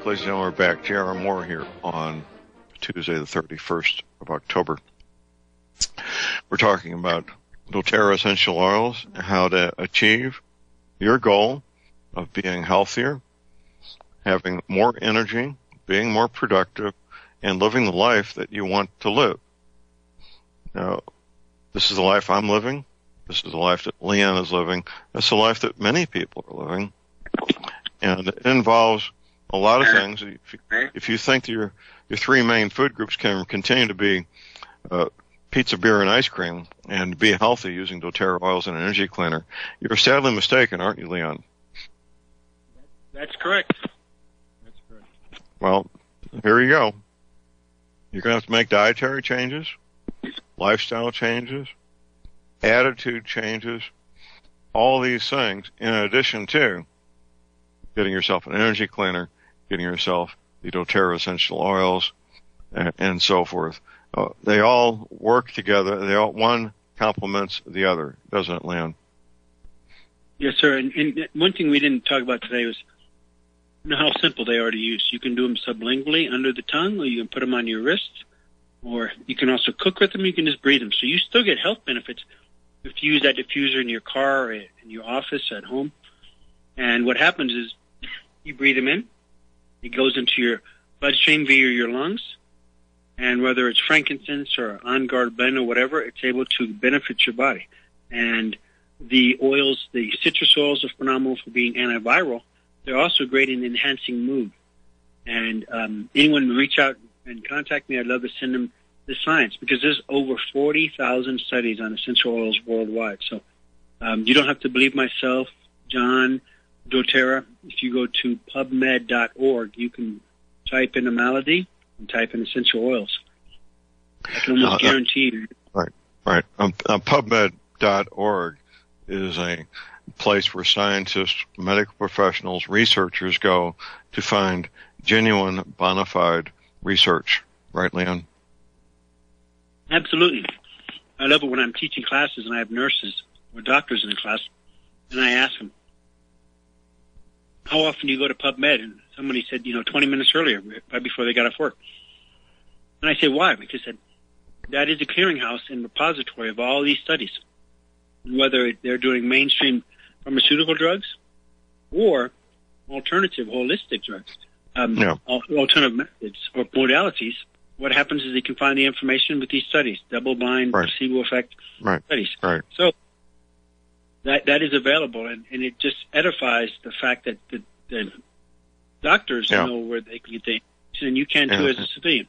Ladies and gentlemen, we're back. J.R. Moore here on Tuesday, the 31st of October. We're talking about doTERRA essential oils, how to achieve your goal of being healthier, having more energy, being more productive, and living the life that you want to live. Now, this is the life I'm living. This is the life that Leon is living. That's the life that many people are living. And it involves a lot of things. If you think that your 3 main food groups can continue to be pizza, beer, and ice cream, and be healthy using doTERRA oils and an energy cleaner, you're sadly mistaken, aren't you, Leon? That's correct. Well, here you go. You're going to have to make dietary changes, lifestyle changes, attitude changes, all these things, in addition to getting yourself an energy cleaner, getting yourself the doTERRA essential oils, and so forth. They all work together. One complements the other, doesn't it, Leon? Yes, sir. And one thing we didn't talk about today was how simple they are to use. You can do them sublingually under the tongue, or you can put them on your wrist, or you can also cook with them. You can just breathe them. So you still get health benefits if you use that diffuser in your car, or in your office, at home. And what happens is you breathe them in. It goes into your bloodstream via your lungs. And whether it's frankincense or On Guard blend or whatever, it's able to benefit your body. And the oils, the citrus oils, are phenomenal for being antiviral. They're also great in enhancing mood. And anyone reach out and contact me, I'd love to send them the science, because there's over 40,000 studies on essential oils worldwide. So you don't have to believe myself, John, doTERRA. If you go to PubMed.org, you can type in a malady and type in essential oils. I can almost guarantee you. Right. PubMed.org is a place where scientists, medical professionals, researchers go to find genuine, bona fide research. Right, Leon? Absolutely. I love it when I'm teaching classes and I have nurses or doctors in the class, and I ask them, how often do you go to PubMed? And somebody said, 20 minutes earlier, right before they got off work. And I say, why? Because that is a clearinghouse and repository of all these studies. And whether they're doing mainstream pharmaceutical drugs or alternative holistic drugs, alternative methods or modalities, what happens is they can find the information with these studies, double-blind, placebo effect studies. Right. So that is available, and it just edifies the fact that the doctors know where they can get the information, and you can too as a civilian.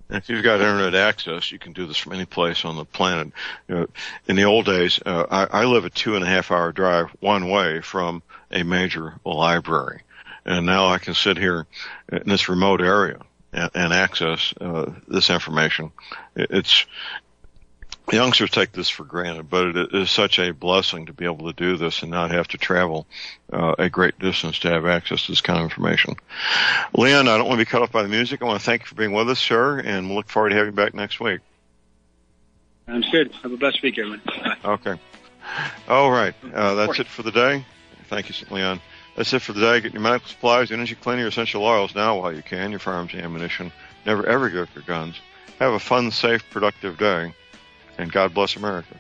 If you've got internet access, you can do this from any place on the planet. In the old days, I live a 2.5-hour drive one way from a major library, and now I can sit here in this remote area and access this information. Youngsters take this for granted, but it is such a blessing to be able to do this and not have to travel a great distance to have access to this kind of information. Leon, I don't want to be cut off by the music. I want to thank you for being with us, sir, and we'll look forward to having you back next week. Sounds good. Have a blessed week, everyone. Bye. Okay. All right. That's it for the day. Thank you, Leon. That's it for the day. Get your medical supplies, energy cleaner, your essential oils now while you can, your firearms and ammunition. Never, ever give up your guns. Have a fun, safe, productive day. And God bless America.